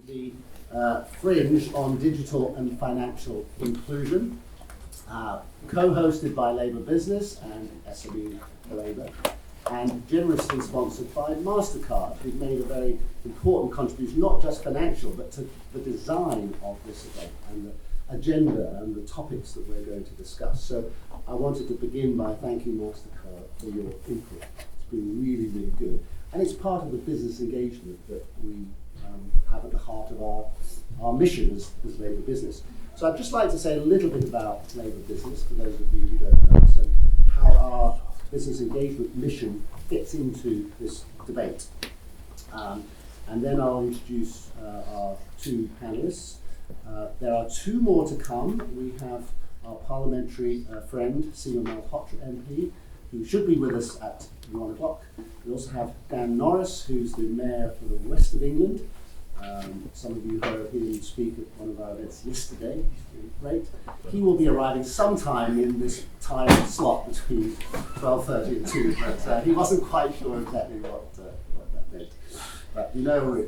the Fringe on Digital and Financial Inclusion, co-hosted by Labour Business and SME Labour, and generously sponsored by MasterCard, who've made a very important contribution, not just financial, but to the design of this event and the agenda and the topics that we're going to discuss. So I wanted to begin by thanking MasterCard for your input. It's been really, really good. And it's part of the business engagement that we have at the heart of our mission as Labour Business. So I'd just like to say a little bit about Labour Business, for those of you who don't know us, and how our business engagement mission fits into this debate. And then I'll introduce our two panellists. There are two more to come. We have our parliamentary friend, Seema Malhotra MP, who should be with us at 1 o'clock. We also have Dan Norris, who's the Mayor for the West of England. Some of you heard him speak at one of our events yesterday. He's really great. He will be arriving sometime in this time slot between 12:30 and 2, but he wasn't quite sure exactly what that meant. But you know,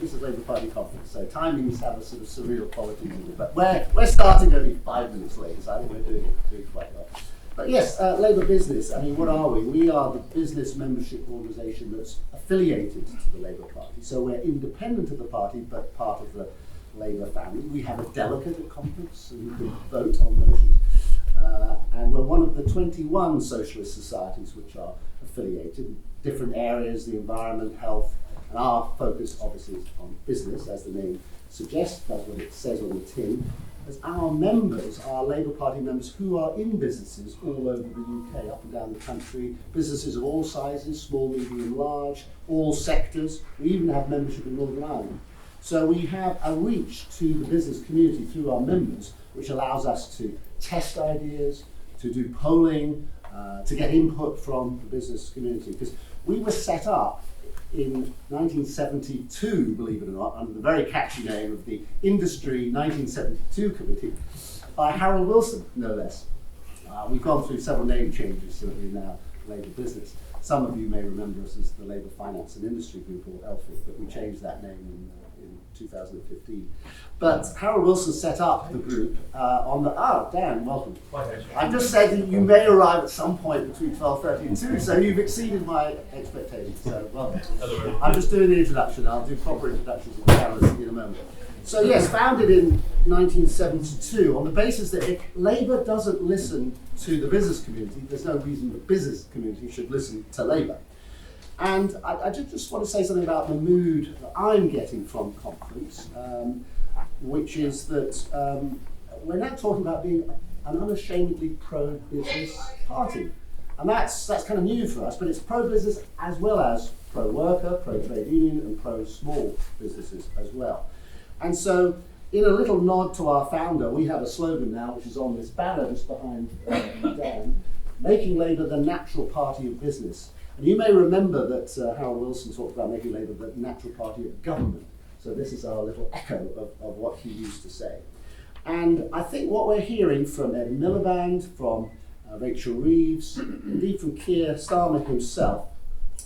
this is a Labour Party conference, so timings have a sort of surreal quality to it. But we're starting only 5 minutes late, so I think we're doing quite well. But yes, Labour Business, I mean, what are we? We are the business membership organisation that's affiliated to the Labour Party. So we're independent of the party, but part of the Labour family. We have a delegate at conference, and you can vote on motions. And we're one of the 21 socialist societies which are affiliated in different areas, the environment, health, and our focus obviously is on business, as the name suggests, that's what it says on the tin. As our members are Labour Party members who are in businesses all over the UK, up and down the country, businesses of all sizes, small, medium, large, all sectors. We even have membership in Northern Ireland. So we have a reach to the business community through our members, which allows us to test ideas, to do polling, to get input from the business community. Because we were set up in 1972, believe it or not, under the very catchy name of the Industry 1972 Committee by Harold Wilson, no less. We've gone through several name changes, so we're now Labour Business. Some of you may remember us as the Labour Finance and Industry Group, or LFIG, but we changed that name in 2015. But Harold Wilson set up the group on the, Dan, welcome. I've just said that you may arrive at some point between 12:30 and 2, so you've exceeded my expectations, so welcome. I'm just doing the introduction. I'll do proper introductions with cameras in a moment. So yes, founded in 1972 on the basis that if Labour doesn't listen to the business community, there's no reason the business community should listen to Labour. And I just want to say something about the mood that I'm getting from conference, which is that we're now talking about being an unashamedly pro-business party. And that's kind of new for us, but it's pro-business as well as pro-worker, pro-trade union, and pro-small businesses as well. And so, in a little nod to our founder, we have a slogan now, which is on this banner just behind Dan, making Labour the natural party of business. And you may remember that Harold Wilson talked about making Labour the natural party of government. So this is our little echo of what he used to say. And I think what we're hearing from Ed Miliband, from Rachel Reeves, indeed from Keir Starmer himself,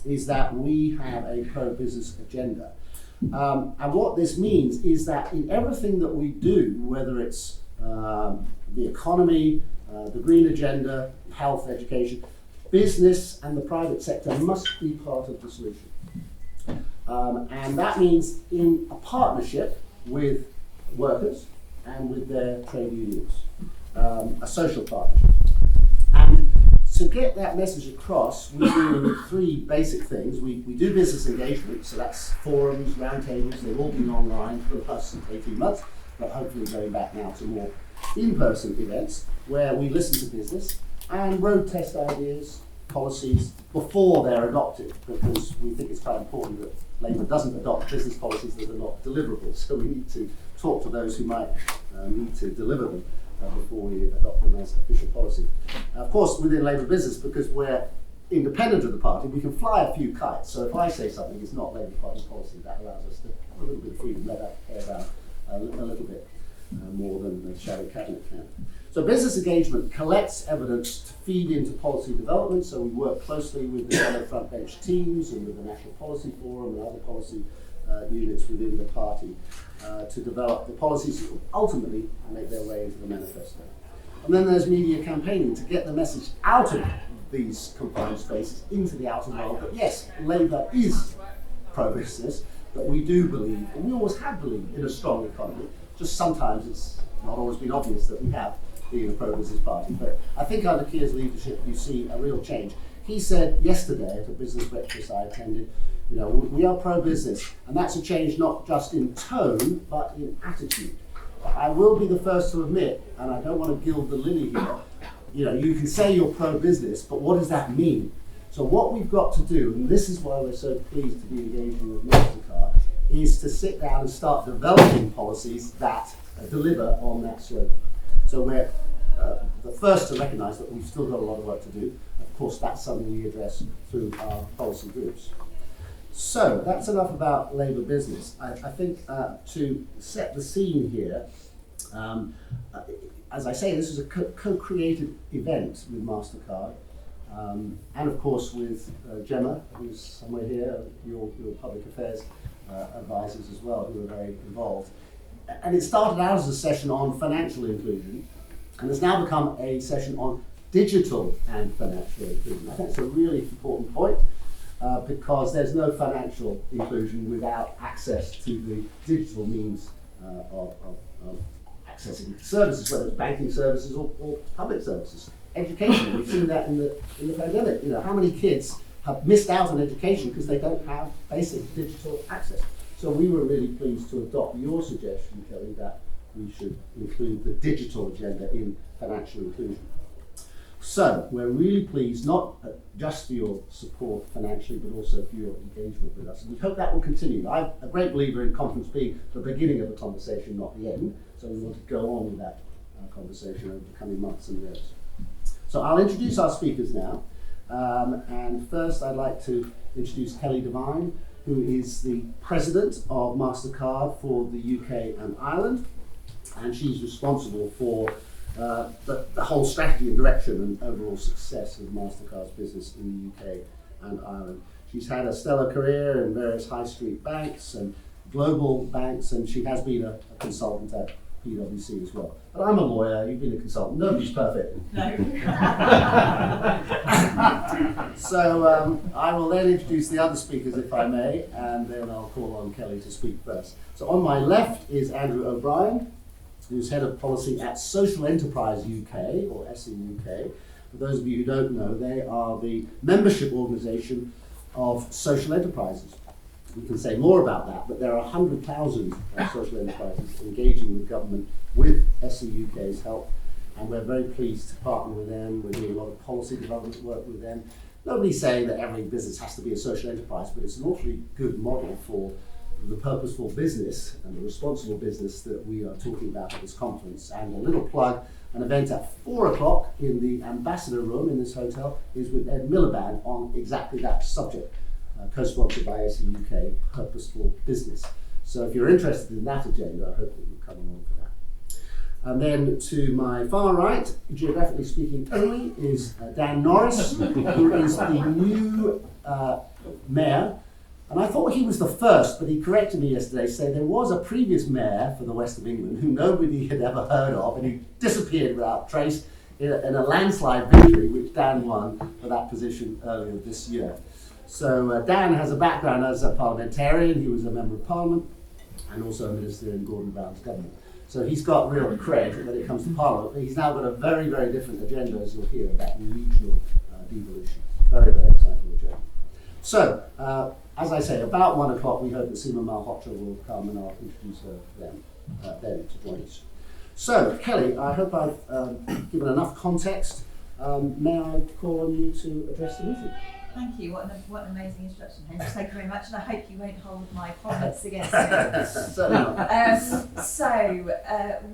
is that we have a pro-business agenda. And what this means is that in everything that we do, whether it's the economy, the green agenda, health, education, business and the private sector must be part of the solution. And that means in a partnership with workers and with their trade unions, a social partnership. And to get that message across, we do three basic things. We do business engagement, so that's forums, roundtables, they've all been online for the past 18 months, but hopefully going back now to more in-person events where we listen to business and road test ideas, policies before they're adopted, because we think it's quite important that Labour doesn't adopt business policies that are not deliverable. So we need to talk to those who might need to deliver them before we adopt them as official policy. Of course, within Labour Business, because we're independent of the party, we can fly a few kites. So if I say something is not Labour Party policy, that allows us to have a little bit of freedom, let our hair down a little bit more than the shadow cabinet can. So business engagement collects evidence to feed into policy development, so we work closely with the fellow front bench teams and with the National Policy Forum and other policy units within the party to develop the policies that will ultimately make their way into the manifesto. And then there's media campaigning to get the message out of these confined spaces into the outer world that yes, Labour is pro-business, but we do believe, and we always have believed, in a strong economy. Just sometimes it's not always been obvious that we have been a pro-business party. But I think under Keir's leadership you see a real change. He said yesterday at a business breakfast I attended, we are pro-business, and that's a change not just in tone, but in attitude. I will be the first to admit, and I don't want to gild the lily here, you can say you're pro-business, but what does that mean? So what we've got to do, and this is why we're so pleased to be engaging with MasterCard, is to sit down and start developing policies that deliver on that slogan. So we're the first to recognise that we've still got a lot of work to do. Of course, that's something we address through our policy groups. So that's enough about Labour business. I think to set the scene here, as I say, this is a co-created event with MasterCard, and of course with Gemma, who's somewhere here, your public affairs advisors as well, who are very involved. And it started out as a session on financial inclusion, and has now become a session on digital and financial inclusion. I think it's a really important point. Because there's no financial inclusion without access to the digital means of accessing services, whether it's banking services or public services. Education, we've seen that in the pandemic. How many kids have missed out on education because they don't have basic digital access? So we were really pleased to adopt your suggestion, Kelly, that we should include the digital agenda in financial inclusion. So we're really pleased, not just for your support financially, but also for your engagement with us. And we hope that will continue. I'm a great believer in conference being the beginning of a conversation, not the end. So we want to go on with that conversation over the coming months and years. So I'll introduce our speakers now. And first I'd like to introduce Kelly Devine, who is the president of MasterCard for the UK and Ireland. And she's responsible for the whole strategy and direction and overall success of MasterCard's business in the UK and Ireland. She's had a stellar career in various high street banks and global banks, and she has been a consultant at PwC as well. But I'm a lawyer, you've been a consultant, nobody's perfect. No. So I will then introduce the other speakers if I may, and then I'll call on Kelly to speak first. So on my left is Andrew O'Brien, who's head of policy at Social Enterprise UK, or SE UK. For those of you who don't know, they are the membership organisation of social enterprises. We can say more about that, but there are 100,000 social enterprises engaging with government with SE UK's help, and we're very pleased to partner with them. We're doing a lot of policy development work with them. Nobody's saying that every business has to be a social enterprise, but it's an awfully good model for the purposeful business and the responsible business that we are talking about at this conference. And a little plug, an event at 4 o'clock in the Ambassador Room in this hotel is with Ed Miliband on exactly that subject, co-sponsored by SE UK, purposeful business. So if you're interested in that agenda, I hope that you'll come along for that. And then to my far right, geographically speaking only, is Dan Norris, who is the new mayor. And I thought he was the first, but he corrected me yesterday, saying there was a previous mayor for the West of England who nobody had ever heard of, and he disappeared without trace in a landslide victory, which Dan won for that position earlier this year. So Dan has a background as a parliamentarian. He was a member of Parliament and also a minister in Gordon Brown's government. So he's got real cred when it comes to Parliament, but he's now got a very, very different agenda, as you'll hear, about regional devolution. Very, very exciting agenda. So, as I say, about 1 o'clock, we hope that Seema Malhotra will come, and I'll introduce her then to join us. So, Kelly, I hope I've given enough context. May I call on you to address the meeting? Thank you. What an amazing introduction, Henry. Thank you very much, and I hope you won't hold my comments against me. Certainly not.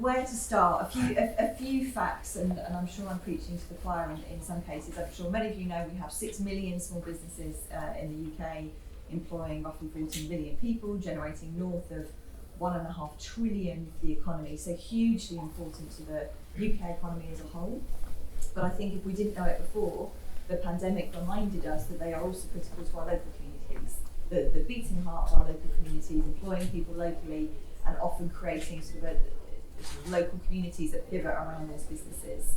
Where to start? A few facts, and I'm sure I'm preaching to the choir in some cases. I'm sure many of you know we have 6 million small businesses in the UK, employing roughly 14 million people, generating north of 1.5 trillion for the economy. So hugely important to the UK economy as a whole. But I think if we didn't know it before, the pandemic reminded us that they are also critical to our local communities. the beating heart of our local communities, employing people locally, and often creating sort of local communities that pivot around those businesses.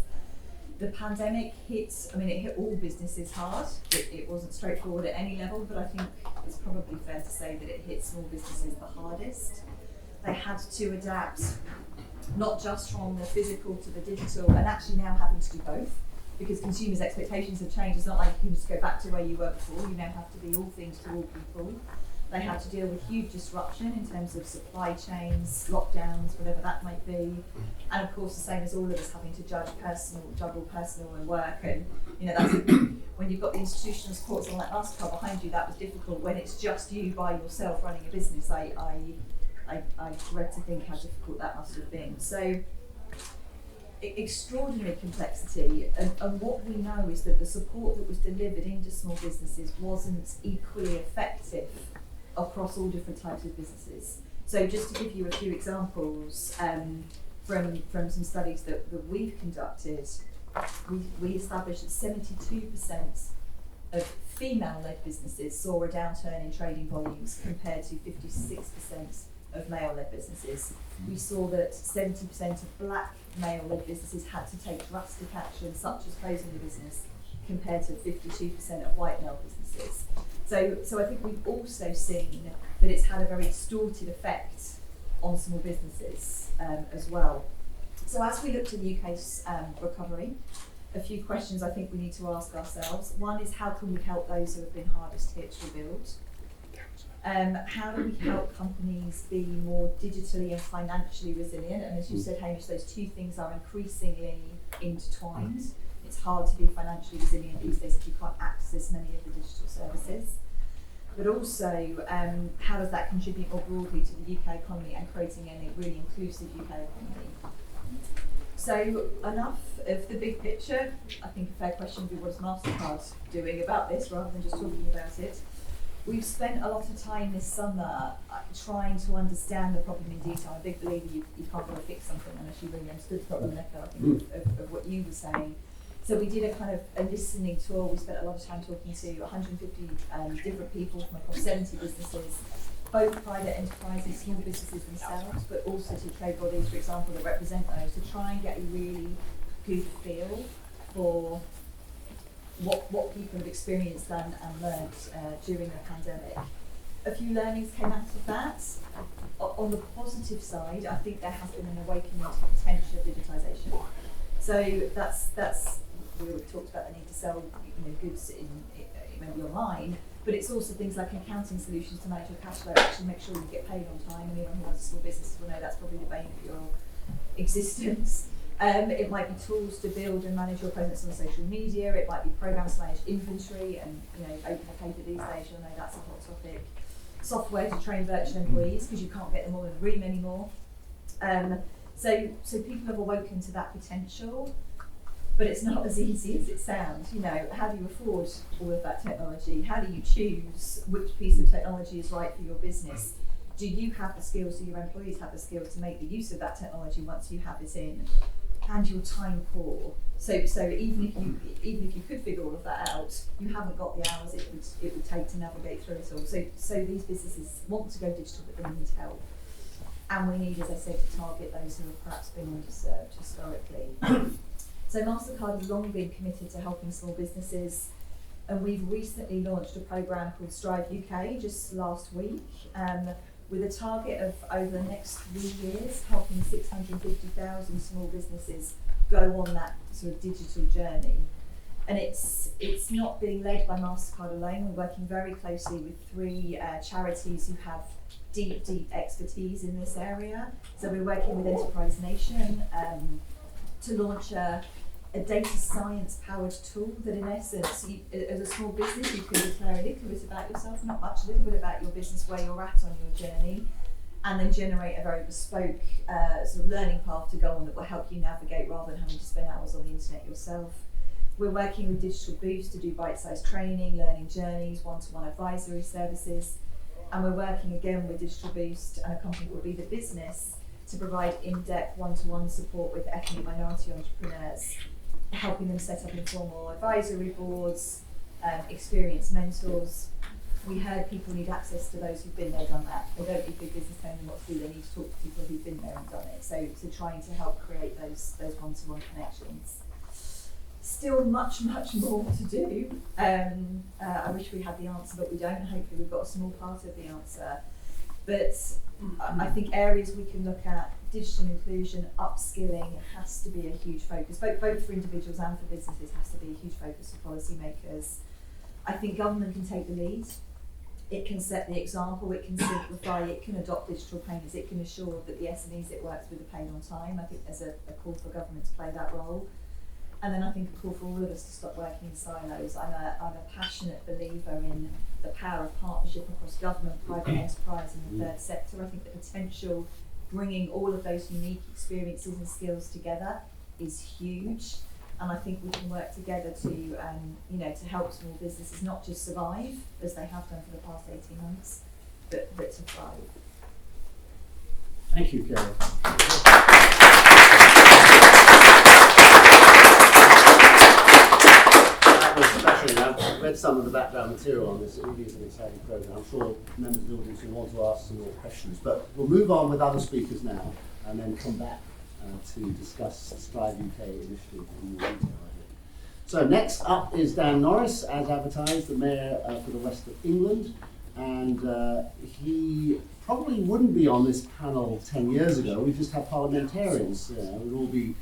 The pandemic it hit all businesses hard. It wasn't straightforward at any level, but I think it's probably fair to say that it hit small businesses the hardest. They had to adapt, not just from the physical to the digital, and actually now having to do both, because consumers' expectations have changed. It's not like you can just go back to where you were before. You now have to be all things to all people. They had to deal with huge disruption in terms of supply chains, lockdowns, whatever that might be. And of course, the same as all of us having to juggle personal and work. And that's when you've got the institutional support like Mastercard behind you, that was difficult. When it's just you by yourself running a business, I dread to think how difficult that must have been. So extraordinary complexity, and what we know is that the support that was delivered into small businesses wasn't equally effective across all different types of businesses. So just to give you a few examples from some studies that we've conducted, we established that 72% of female-led businesses saw a downturn in trading volumes compared to 56% of male-led businesses. We saw that 70% of black male-led businesses had to take drastic action, such as closing the business, compared to 52% of white male businesses. So I think we've also seen that it's had a very distorted effect on small businesses as well. So as we look to the UK's recovery, a few questions I think we need to ask ourselves. One is, how can we help those who have been hardest hit to rebuild? How do we help companies be more digitally and financially resilient? And as you said, Hamish, those two things are increasingly intertwined. It's hard to be financially resilient these days if you can't access many of the digital services. But also, how does that contribute more broadly to the UK economy and creating a really inclusive UK economy? So enough of the big picture. I think a fair question would be, what is Mastercard doing about this rather than just talking about it? We've spent a lot of time this summer trying to understand the problem in detail. I'm a big believer you can't really fix something unless you really understood the problem, I think, of what you were saying. So we did a kind of a listening tour. We spent a lot of time talking to 150 different people from across 70 businesses, both private enterprises, small businesses themselves, but also to trade bodies, for example, that represent those, to try and get a really good feel for what people have experienced and learned during the pandemic. A few learnings came out of that. On the positive side, I think there has been an awakening to the potential of digitisation. So that's we already talked about the need to sell goods in maybe online, but it's also things like accounting solutions to manage your cash flow, actually make sure you get paid on time. And anyone who runs a small business will know that's probably the bane of your existence. It might be tools to build and manage your presence on social media. It might be programs to manage inventory, and open a paper these days, you'll know that's a hot topic. Software to train virtual employees, because you can't get them all in the room anymore. So people have awoken to that potential, but it's not as easy as it sounds. How do you afford all of that technology? How do you choose which piece of technology is right for your business? Do you have the skills, do your employees have the skills to make the use of that technology once you have it in? And your time poor. So even if you could figure all of that out, you haven't got the hours it would take to navigate through it all. So these businesses want to go digital, but they need help. And we need, as I said, to target those who have perhaps been underserved historically. So Mastercard has long been committed to helping small businesses, and we've recently launched a programme called Strive UK just last week, with a target of, over the next 3 years, helping 650,000 small businesses go on that sort of digital journey. And it's not being led by Mastercard alone. We're working very closely with 3 charities who have deep expertise in this area. So we're working with Enterprise Nation to launch a data science powered tool that, in essence, as a small business, you can declare a little bit about yourself, not much, a little bit about your business, where you're at on your journey, and then generate a very bespoke sort of learning path to go on that will help you navigate rather than having to spend hours on the internet yourself. We're working with Digital Boost to do bite-sized training, learning journeys, one-to-one advisory services, and we're working again with Digital Boost and a company called Be The Business to provide in-depth one-to-one support with ethnic minority entrepreneurs, helping them set up informal advisory boards, experienced mentors, we heard people need access to those who've been there, done that. They don't need big business telling them what to do. They need to talk to people who've been there and done it. So trying to help create those one-to-one connections. Still much more to do. I wish we had the answer, but we don't. Hopefully we've got a small part of the answer. But I think areas we can look at, digital inclusion, upskilling has to be a huge focus, both for individuals and for businesses, has to be a huge focus for policymakers. I think government can take the lead. It can set the example, it can simplify, it can adopt digital payments, it can assure that the SMEs it works with are paid on time. I think there's a call for government to play that role. And then I think a call for all of us to stop working in silos. I'm a passionate believer in the power of partnership across government, private enterprise and the third sector. I think the potential bringing all of those unique experiences and skills together is huge. And I think we can work together to help small businesses not just survive, as they have done for the past 18 months, but to thrive. Thank you, Kerry. That was fascinating. I've read some of the background material on this. It really is an exciting program. I'm sure members of the audience will want to ask some more questions. But we'll move on with other speakers now and then come back to discuss the Strive UK initiative in more detail. So next up is Dan Norris, as advertised, the Mayor for the West of England. And he probably wouldn't be on this panel 10 years ago. We just have parliamentarians. We'd all be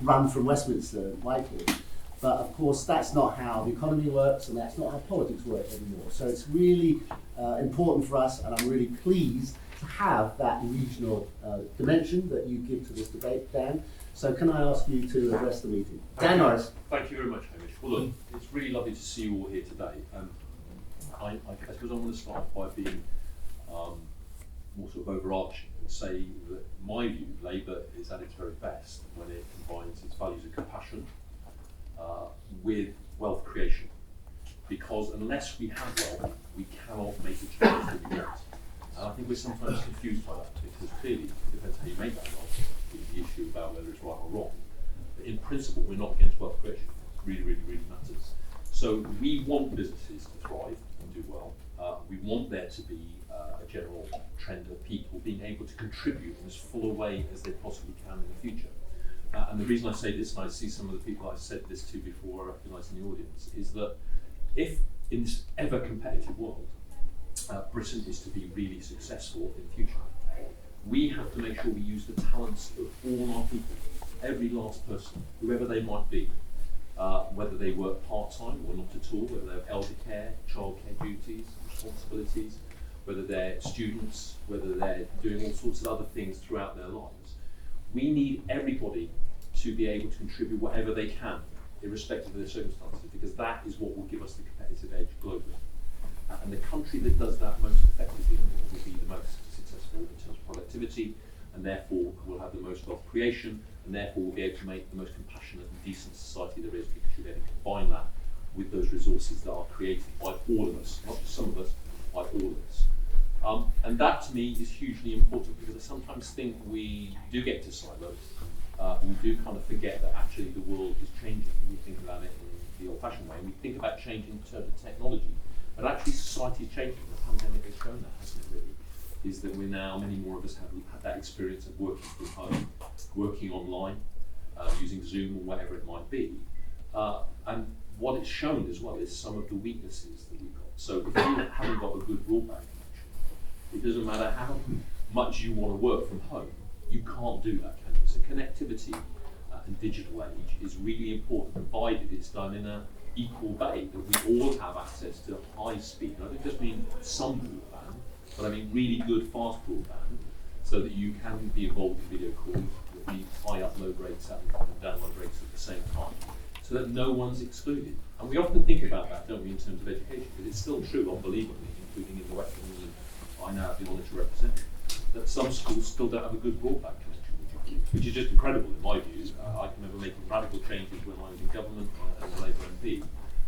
run from Westminster, Whitehall. But of course, that's not how the economy works, and that's not how politics work anymore. So it's really important for us, and I'm really pleased to have that regional dimension that you give to this debate, Dan. So can I ask you to address the meeting? Dan Norris. Thank you very much, Hamish. Well, look, it's really lovely to see you all here today. I suppose I want to start by being more sort of overarching and say that my view, Labour is at its very best when it combines its values of compassion with wealth creation. Because unless we have wealth, we cannot make the change that we want. And I think we're sometimes confused by that, because clearly it depends how you make that wealth. The issue about whether it's right or wrong. But in principle, we're not against wealth creation. It really matters. So we want businesses to thrive and do well. We want there to be a general trend of people being able to contribute in as full a way as they possibly can in the future. And the reason I say this, and I see some of the people I said this to before I recognise in the audience, is that if in this ever competitive world, Britain is to be really successful in the future, we have to make sure we use the talents of all our people, every last person, whoever they might be, whether they work part-time or not at all, whether they have elder care, childcare duties, responsibilities, whether they're students, whether they're doing all sorts of other things throughout their lives. We need everybody to be able to contribute whatever they can, irrespective of their circumstances, because that is what will give us the competitive edge globally. And the country that does that most effectively will be the most successful in terms of productivity, and therefore will have the most wealth creation, and therefore will be able to make the most compassionate and decent society there is, because you're able to combine that with those resources that are created by all of us, not just some of us, by all of us. And that to me is hugely important, because I sometimes think we do get to silos, and we do kind of forget that actually the world is changing. We think about it in the old-fashioned way, and we think about changing in terms of technology, but actually society is changing. The pandemic has shown that, hasn't it really? Is that we're now, many more of us have had that experience of working from home, working online, using Zoom or whatever it might be. And what it's shown as well is some of the weaknesses that we've got. So if you haven't got a good broadband connection, it doesn't matter how much you want to work from home, you can't do that, can you? So connectivity in digital age is really important, provided it's done in an equal way, that we all have access to high speed. I don't just mean some broadband, but I mean really good fast broadband, so that you can be involved in video calls with the high upload rates and download rates at the same time, so that no one's excluded. And we often think about that, don't we, in terms of education, but it's still true, unbelievably, including in the West of England I now have the honour to represent, that some schools still don't have a good broadband connection, which is just incredible in my view. I can remember making radical changes when I was in government as a Labour MP,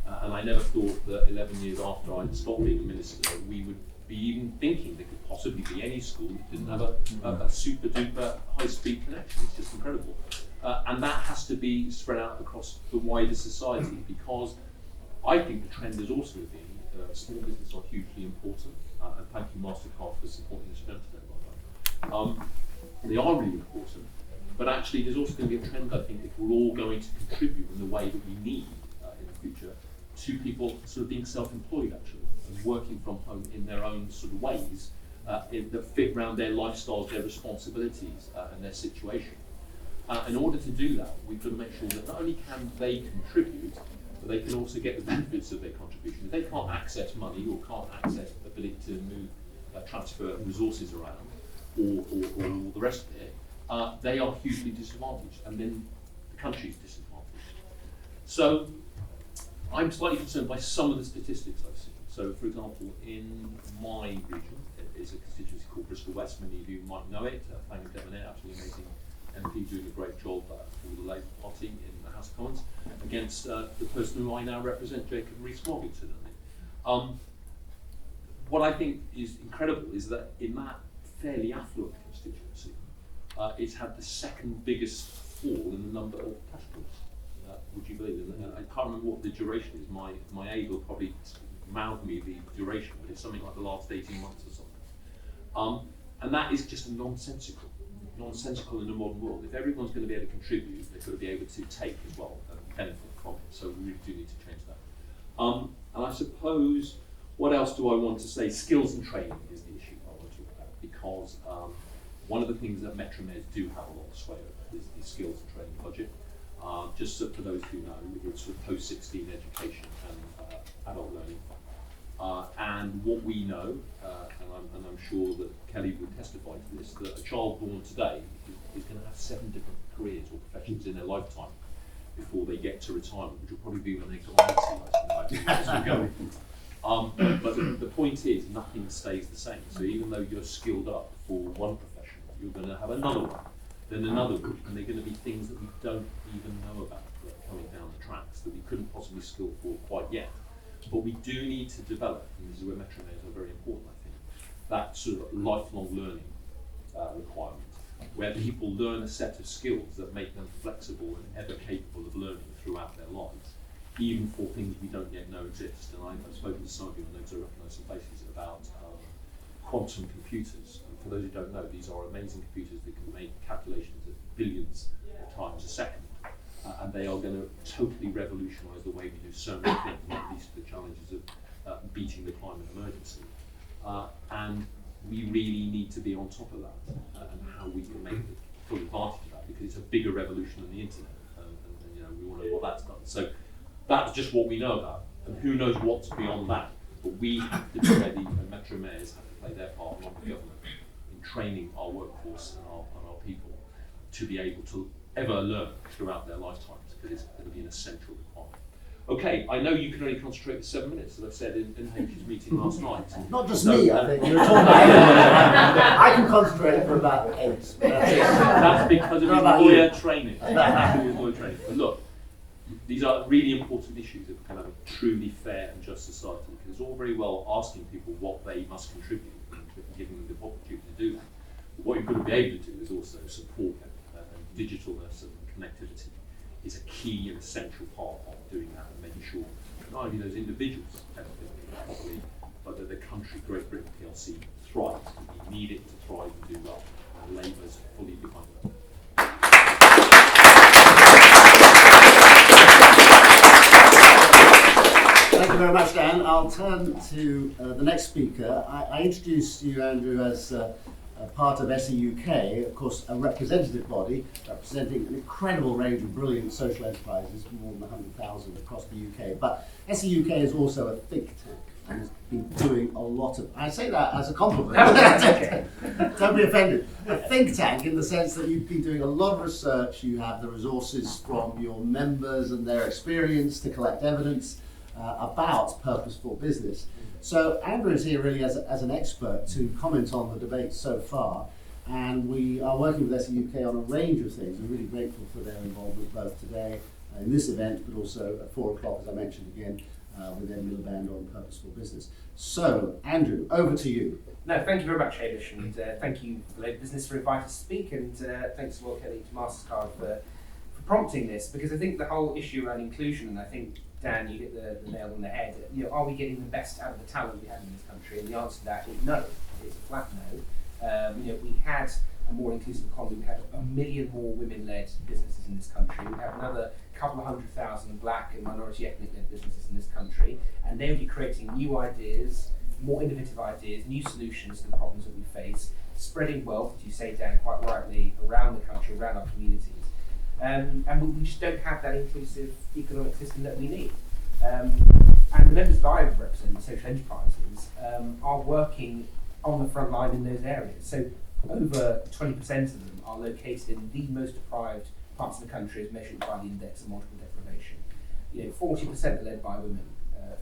and I never thought that 11 years after I'd stopped being a minister, we would be even thinking there could possibly be any school that didn't have a super duper high speed connection. It's just incredible. And that has to be spread out across the wider society, because I think the trend has also been small business are hugely important, and thank you MasterCard for supporting this event today, by the way. They are really important, but actually there's also going to be a trend, I think, if we're all going to contribute in the way that we need in the future, to people sort of being self-employed actually, and working from home in their own sort of ways that fit around their lifestyles, their responsibilities and their situation. In order to do that, we've got to make sure that not only can they contribute, but they can also get the benefits of their contribution. If they can't access money or can't access the ability to move, transfer resources around, or all the rest of it, they are hugely disadvantaged, and then the country's disadvantaged. So I'm slightly concerned by some of the statistics I've seen. So, for example, in my region, there is a constituency called Bristol West. Many of you might know it. Frank Devonair, absolutely amazing MP, doing a great job for the Labour Party in the House of Commons against the person who I now represent, Jacob Rees-Mogg, incidentally. What I think is incredible is that in that fairly affluent constituency, it's had the second biggest fall in the number of cash calls. Would you believe it? I can't remember what the duration is. My aide will probably mouth me the duration, but it's something like the last 18 months or something. And that is just nonsensical in the modern world. If everyone's going to be able to contribute, they've got to be able to take as well and benefit from it. So we really do need to change that. And I suppose, what else do I want to say? Skills and training is the issue I want to talk about, because one of the things that Metro Mayors do have a lot of sway over is the skills and training budget. Just so for those who know, it's sort of post-16 education and adult learning. And what we know, and I'm sure that Kelly would testify to this, that a child born today is going to have 7 different careers or professions in their lifetime before they get to retirement, which will probably be when they go 80, but the point is, nothing stays the same. So even though you're skilled up for one profession, you're going to have another one, then another one, and they're going to be things that we don't even know about coming down the tracks that we couldn't possibly skill for quite yet. But we do need to develop, and this is where Metro Mayors are very important, I think, that sort of lifelong learning requirement, where people learn a set of skills that make them flexible and ever capable of learning throughout their lives, even for things we don't yet know exist. And I've spoken to some of you, and those I recognise some places, about quantum computers. And for those who don't know, these are amazing computers that can make calculations at billions of times a second. And they are going to totally revolutionise the way we do so many things, not least the challenges of beating the climate emergency. And we really need to be on top of that and how we can make full advantage of that, because it's a bigger revolution than the internet, and you know, we all know what that's done. So that's just what we know about, and who knows what's beyond that. But we have to be ready, and Metro Mayors have to play their part, along with government, in training our workforce and our people to be able to ever learn throughout their lifetimes, because it's going to be an essential requirement. Okay, I know you can only concentrate for 7 minutes, as I've said in H's meeting last night. Not just me, I think. You're talking about everyone. I can concentrate for about 8. That's because of his lawyer training. But look, these are really important issues of kind of a truly fair and just society, because it's all very well asking people what they must contribute and giving them the opportunity to do that. But what you've got to be able to do is also support them. Digitalness and connectivity is a key and essential part of doing that, and making sure not only those individuals benefit properly, but that the country, Great Britain PLC, thrives. We need it to thrive and do well, and Labour's fully behind that. Thank you very much, Dan. I'll turn to the next speaker. I introduced you, Andrew, as part of SE UK, of course, a representative body representing an incredible range of brilliant social enterprises, more than 100,000 across the UK. But SE UK is also a think tank and has been doing a lot of, I say that as a compliment, don't be offended, a think tank in the sense that you've been doing a lot of research, you have the resources from your members and their experience to collect evidence about purposeful business. So Andrew is here really as an expert to comment on the debate so far, and we are working with SE UK on a range of things. We're really grateful for their involvement both today in this event, but also at 4 o'clock, as I mentioned again, with Ed Miliband on purposeful business. So Andrew, over to you. No, thank you very much, Hamish, and thank you, Labour Business, for inviting us to speak, and thanks as well, Kelly, to MasterCard for prompting this, because I think the whole issue around inclusion, and I think, Dan, you hit the nail on the head, are we getting the best out of the talent we have in this country? And the answer to that is no. It's a flat no. We had a more inclusive economy. We had 1 million more women-led businesses in this country. We have another couple of 100,000 black and minority ethnic-led businesses in this country, and they'll be creating new ideas, more innovative ideas, new solutions to the problems that we face, spreading wealth, as you say, Dan, quite rightly, around the country, around our communities. And we just don't have that inclusive economic system that we need. And the members that I represent, the social enterprises, are working on the front line in those areas. So over 20% of them are located in the most deprived parts of the country as measured by the index of multiple deprivation. 40% are led by women,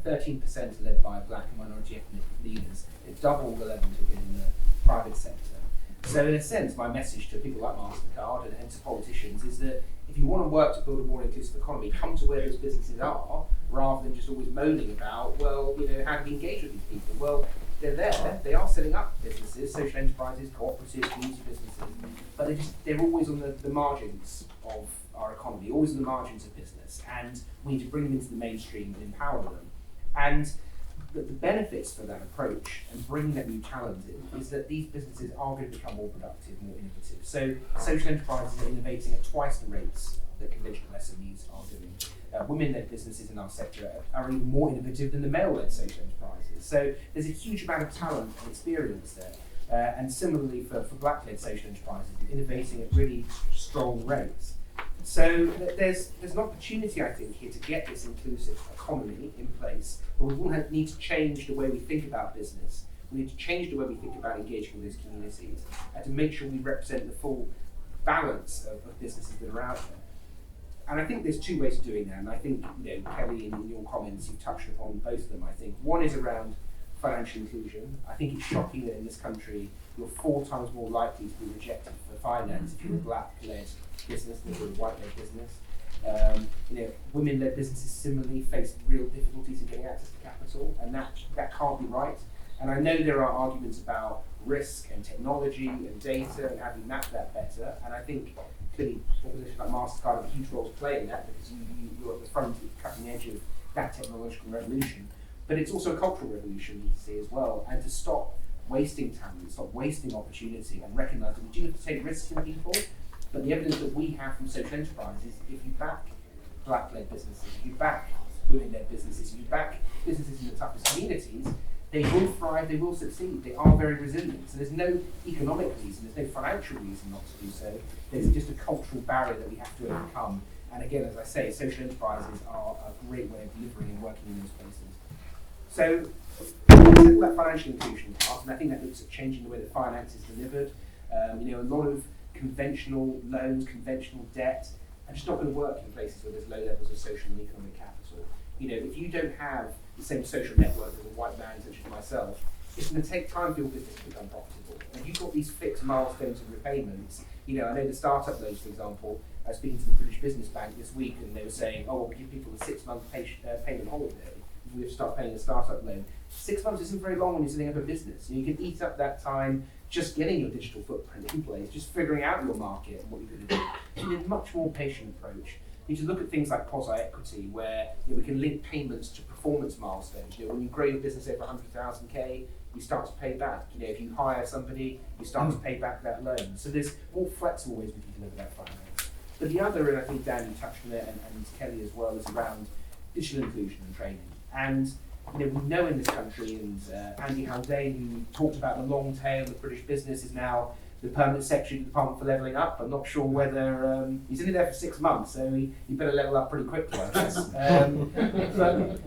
13% are led by black and minority ethnic leaders. It's double the level in the private sector. So in a sense, my message to people like MasterCard and to politicians is that if you want to work to build a more inclusive economy, come to where those businesses are, rather than just always moaning about, how do we engage with these people? Well, they're there, they are setting up businesses, social enterprises, cooperatives, community businesses, but they're always on the margins of our economy, always on the margins of business, and we need to bring them into the mainstream and empower them. And the benefits for that approach and bringing that new talent in is that these businesses are going to become more productive, more innovative. So social enterprises are innovating at twice the rates that conventional SMEs are doing. Women-led businesses in our sector are even more innovative than the male-led social enterprises. So there's a huge amount of talent and experience there. And similarly for black-led social enterprises, innovating at really strong rates. So there's an opportunity, I think, here to get this inclusive economy in place, but we will need to change the way we think about business. We need to change the way we think about engaging with those communities and to make sure we represent the full balance of businesses that are out there. And I think there's two ways of doing that, and I think, Kelly, in your comments, you've touched upon both of them, I think. One is around financial inclusion. I think it's shocking that in this country, you're 4 times more likely to be rejected for finance if you're a black-led business than if you're a white-led business. Women-led businesses similarly face real difficulties in getting access to capital, and that can't be right. And I know there are arguments about risk and technology and data and how do you map that better, and I think clearly organisations like MasterCard have a huge role to play in that because you're at the front, cutting edge of that technological revolution. But it's also a cultural revolution we see as well, and to stop wasting talent, stop wasting opportunity, and recognise that we do have to take risks in people. But the evidence that we have from social enterprises, if you back black-led businesses, if you back women-led businesses, if you back businesses in the toughest communities, they will thrive, they will succeed, they are very resilient. So there's no economic reason, there's no financial reason not to do so. There's just a cultural barrier that we have to overcome. And again, as I say, social enterprises are a great way of delivering and working in those places. So let's that financial inclusion part, and I think that looks at changing the way that finance is delivered. A lot of conventional loans, conventional debt, are just not going to work in places where there's low levels of social and economic capital. If you don't have the same social network as a white man such as myself, it's going to take time for your business to become profitable. And you've got these fixed milestones of repayments. I know the startup loans, for example. I was speaking to the British Business Bank this week, and they were saying, we give people a 6-month payment holiday. We have to start paying a startup loan. 6 months isn't very long when you're setting up a business. You can eat up that time just getting your digital footprint in place, just figuring out your market and what you're going to do. So you need a much more patient approach. You need to look at things like quasi-equity, where we can link payments to performance milestones. When you grow your business over 100,000K, you start to pay back. If you hire somebody, you start to pay back that loan. So there's more flexible ways we can deliver that finance. But the other, and I think Dan, you touched on it, and Kelly as well, is around digital inclusion and training. And we know in this country, and Andy Haldane, who talked about the long tail of British business, is now the permanent secretary of the Department for Levelling Up. I'm not sure whether he's only there for 6 months, so he better level up pretty quickly, I guess. But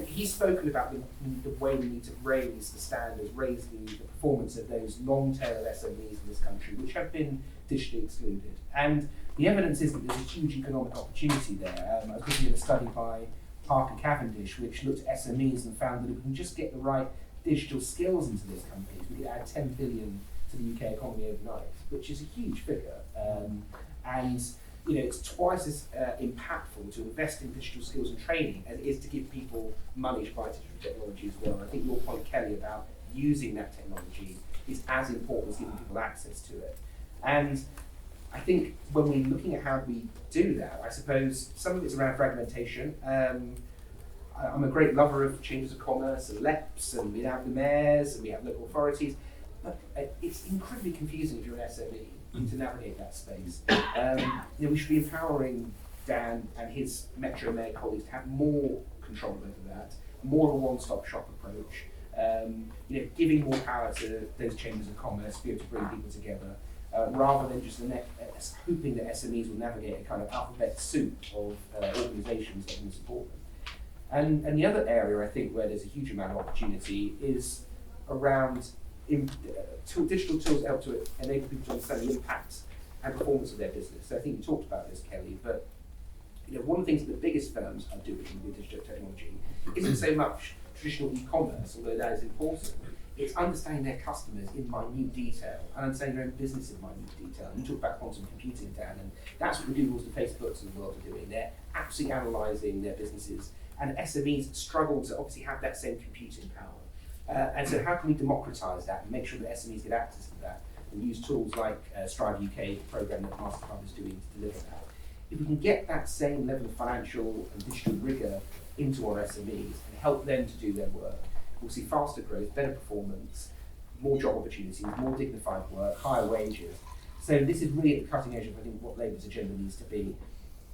he's spoken about the way we need to raise the standards, raise the performance of those long tail SMEs in this country, which have been digitally excluded. And the evidence is that there's a huge economic opportunity there. I was looking at a study by Parker Cavendish, which looked at SMEs and found that if we can just get the right digital skills into those companies, we could add 10 billion to the UK economy overnight, which is a huge figure. And it's twice as impactful to invest in digital skills and training as it is to give people money to buy digital technology as well. And I think your point, Kelly, about using that technology is as important as giving people access to it. And I think when we're looking at how we do that, I suppose some of it's around fragmentation. I'm a great lover of chambers of commerce and LEPs, and we have the mayors and we have local authorities, but it's incredibly confusing if you're an SME to navigate that space. We should be empowering Dan and his Metro Mayor colleagues to have more control over that, more of a one-stop shop approach, giving more power to those chambers of commerce to be able to bring people together, rather than just hoping that SMEs will navigate a kind of alphabet soup of organisations that can support them. And the other area I think where there's a huge amount of opportunity is around digital tools that help to enable people to understand the impact and performance of their business. So I think you talked about this, Kelly, but one of the things that the biggest firms are doing with digital technology isn't so much traditional e-commerce, although that is important. It's understanding their customers in minute detail and understanding their own business in minute detail. And you talk about quantum computing, Dan, and that's what the Googles and Facebooks of the world are doing. They're absolutely analysing their businesses, and SMEs struggle to obviously have that same computing power. And so how can we democratise that and make sure that SMEs get access to that and use tools like Strive UK, the programme that MasterCard is doing to deliver that? If we can get that same level of financial and digital rigour into our SMEs and help them to do their work, we'll see faster growth, better performance, more job opportunities, more dignified work, higher wages. So this is really at the cutting edge of, I think, what Labour's agenda needs to be.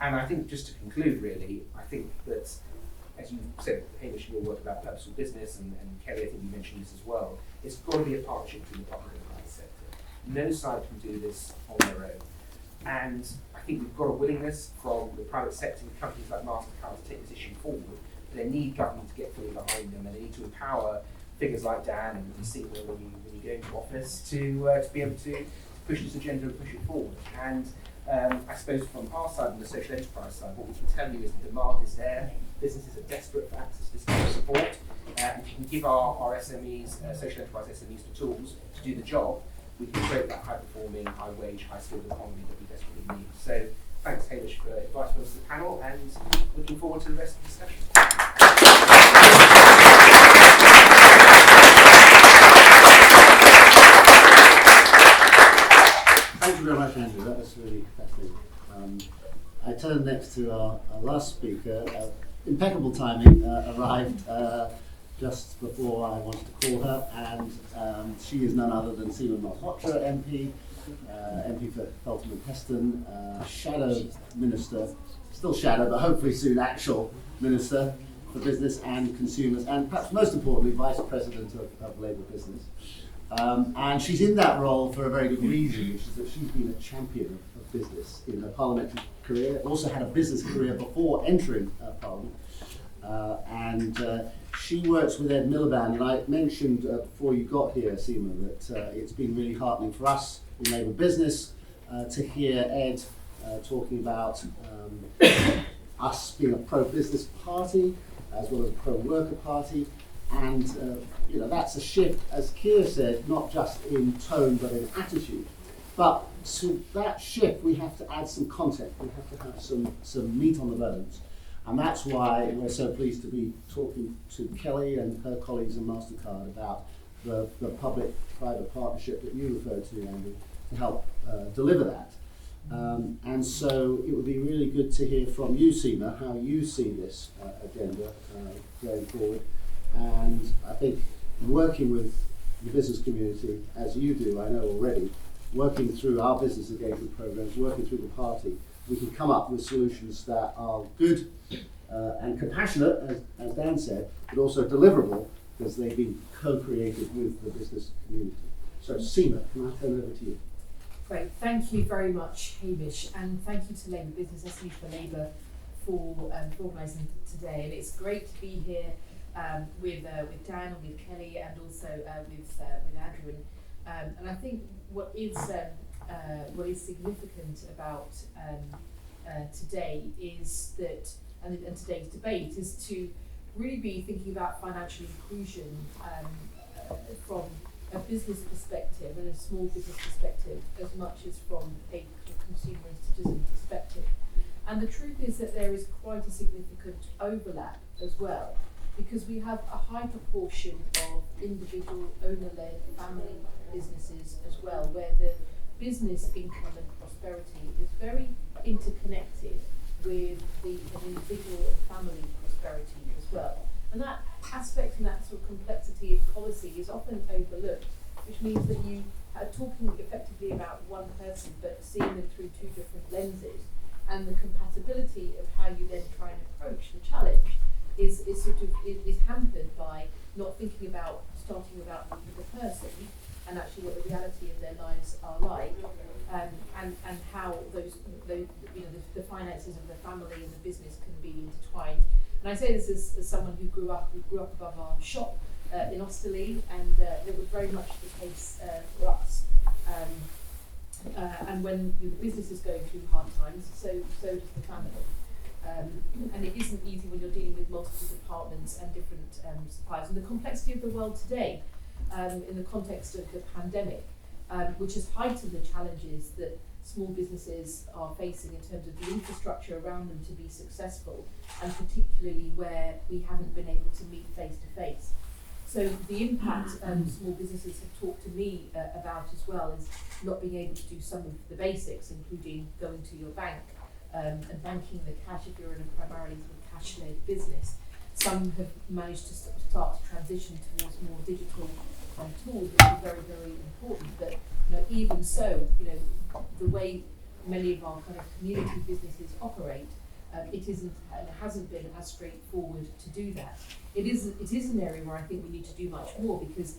And I think, just to conclude really, I think that, as you said, Hamish, your work about purposeful business, and Kelly, I think you mentioned this as well, it's got to be a partnership between the public and the private sector. No side can do this on their own. And I think we've got a willingness from the private sector with companies like MasterCard to take this issue forward, but they need government to get fully behind them, and they need to empower figures like Dan and you see when you go into office to be able to push this agenda and push it forward. And I suppose from our side, on the social enterprise side, what we can tell you is the demand is there. Businesses are desperate for access to this kind of support. If you can give our SMEs, social enterprise SMEs, the tools to do the job, we can create that high-performing, high-wage, high-skilled economy that we desperately need. So thanks, Hamish, for inviting us to the panel, and looking forward to the rest of the discussion. Thank you very much, Andrew. That was really fascinating. I turn next to our last speaker. Impeccable timing, arrived just before I wanted to call her, and she is none other than Seema Malhotra, MP, MP for Feltham and Heston, Shadow Minister, still Shadow, but hopefully soon actual Minister for Business and Consumers, and perhaps most importantly, Vice President of Labour Business. And she's in that role for a very good reason, which is that she's been a champion of business in her parliamentary career, also had a business career before entering Parliament. And she works with Ed Miliband, and I mentioned before you got here, Seema, that it's been really heartening for us in Labour Business to hear Ed talking about us being a pro-business party as well as a pro-worker party. And that's a shift, as Keir said, not just in tone but in attitude. But to that shift, we have to add some content. We have to have some meat on the bones. And that's why we're so pleased to be talking to Kelly and her colleagues in MasterCard about the public-private partnership that you referred to, Andy, to help deliver that. And so it would be really good to hear from you, Seema, how you see this agenda going forward. And I think working with the business community, as you do, I know already, working through our business engagement programs, working through the party, we can come up with solutions that are good and compassionate, as Dan said, but also deliverable because they've been co-created with the business community. So Seema, can I turn over to you? Great, thank you very much, Hamish, and thank you to Labour Business, SME for Labour, for organising today. And it's great to be here with Dan and with Kelly, and also with Andrew. And I think what is significant about today is that, and today's debate is to really be thinking about financial inclusion from a business perspective and a small business perspective as much as from a consumer and citizen perspective. And the truth is that there is quite a significant overlap as well, because we have a high proportion of individual owner-led family businesses as well, where the business income and prosperity is very interconnected with an individual and family prosperity as well. And that aspect and that sort of complexity of policy is often overlooked, which means that you are talking effectively about one person but seeing them through two different lenses. And the compatibility of how you then try and approach the challenge is hampered by not thinking about starting about the person and actually what the reality of their lives are like, and how those the finances of the family and the business can be intertwined. And I say this as someone who grew up above our shop in Osterley, and it was very much the case for us. And when the business is going through hard times, so does the family. And it isn't easy when you're dealing with multiple departments and different suppliers. And the complexity of the world today, in the context of the pandemic, which has heightened the challenges that small businesses are facing in terms of the infrastructure around them to be successful, and particularly where we haven't been able to meet face to face. So the impact small businesses have talked to me about as well is not being able to do some of the basics, including going to your bank and banking the cash if you're in a primarily sort of cash-led business. Some have managed to start to transition towards more digital tools, which is very, very important. But even so, the way many of our kind of community businesses operate, it isn't and it hasn't been as straightforward to do that. It is an area where I think we need to do much more, because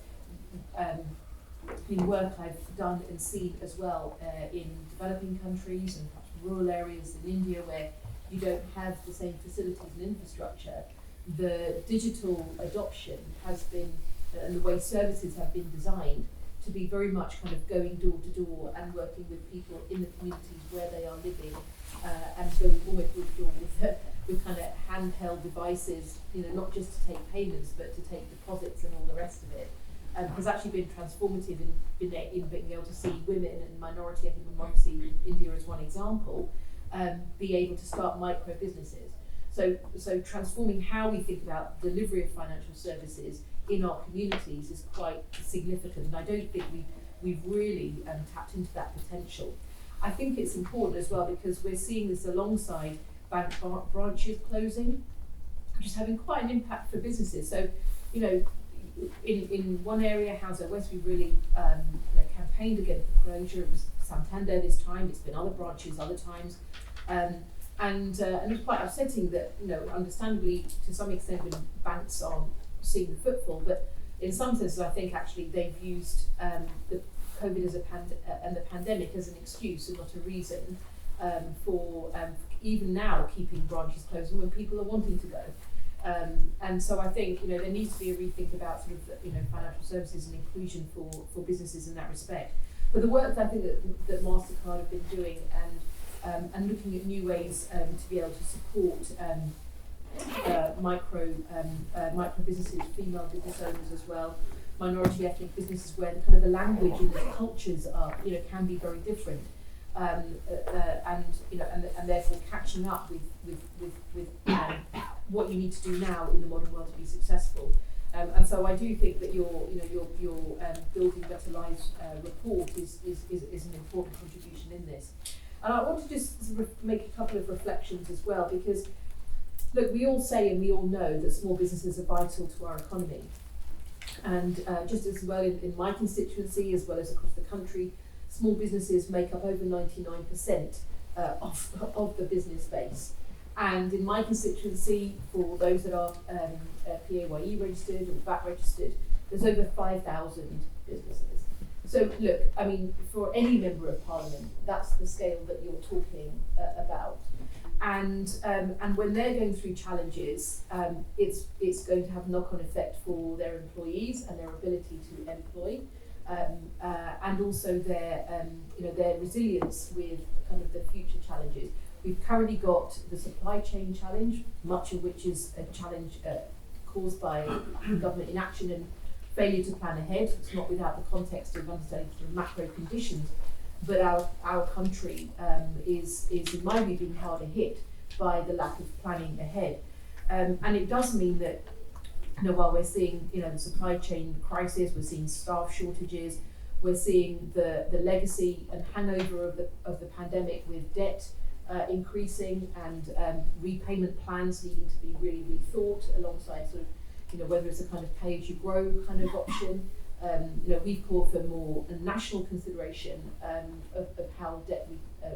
in work I've done and seen as well in developing countries and perhaps rural areas in India where you don't have the same facilities and infrastructure, the digital adoption has been, and the way services have been designed to be very much kind of going door to door and working with people in the communities where they are living, and going almost door to door with kind of handheld devices, not just to take payments but to take deposits and all the rest of it, has actually been transformative in being able to see women and minority ethnic minorities, India as one example, be able to start micro businesses. So transforming how we think about delivery of financial services in our communities is quite significant, and I don't think we've really tapped into that potential. I think it's important as well because we're seeing this alongside bank branches closing, which is having quite an impact for businesses. So, in one area, Hausa West, we really campaigned against the closure. It was Santander this time. It's been other branches other times, and it's quite upsetting that understandably to some extent when banks are seeing the footfall, but in some senses I think actually they've used the COVID as and the pandemic as an excuse and not a reason for even now keeping branches closed when people are wanting to go. And so I think there needs to be a rethink about sort of financial services and inclusion for businesses in that respect. But the work I think that MasterCard have been doing and looking at new ways to be able to support micro businesses, female business owners as well, minority ethnic businesses where the kind of the language and the cultures are can be very different, and therefore catching up with what you need to do now in the modern world to be successful. And so I do think that your Building Better Lives report is an important contribution in this. And I want to just sort of make a couple of reflections as well, because look, we all say and we all know that small businesses are vital to our economy. And just as well in my constituency as well as across the country, small businesses make up over 99% of the business base. And in my constituency, for those that are PAYE registered or VAT registered, there's over 5,000 businesses. So look, I mean, for any member of Parliament, that's the scale that you're talking about. And when they're going through challenges, it's going to have a knock-on effect for their employees and their ability to employ, and also their resilience with kind of the future challenges. We've currently got the supply chain challenge, much of which is a challenge caused by government inaction and failure to plan ahead. It's not without the context of understanding sort of macro conditions, but our country is in my view being harder hit by the lack of planning ahead, and it does mean that while we're seeing the supply chain crisis, we're seeing staff shortages, We're seeing the legacy and hangover of the pandemic with debt increasing and repayment plans needing to be really rethought alongside sort of, whether it's a kind of pay-as-you-grow kind of option. We've called for more a national consideration of how debt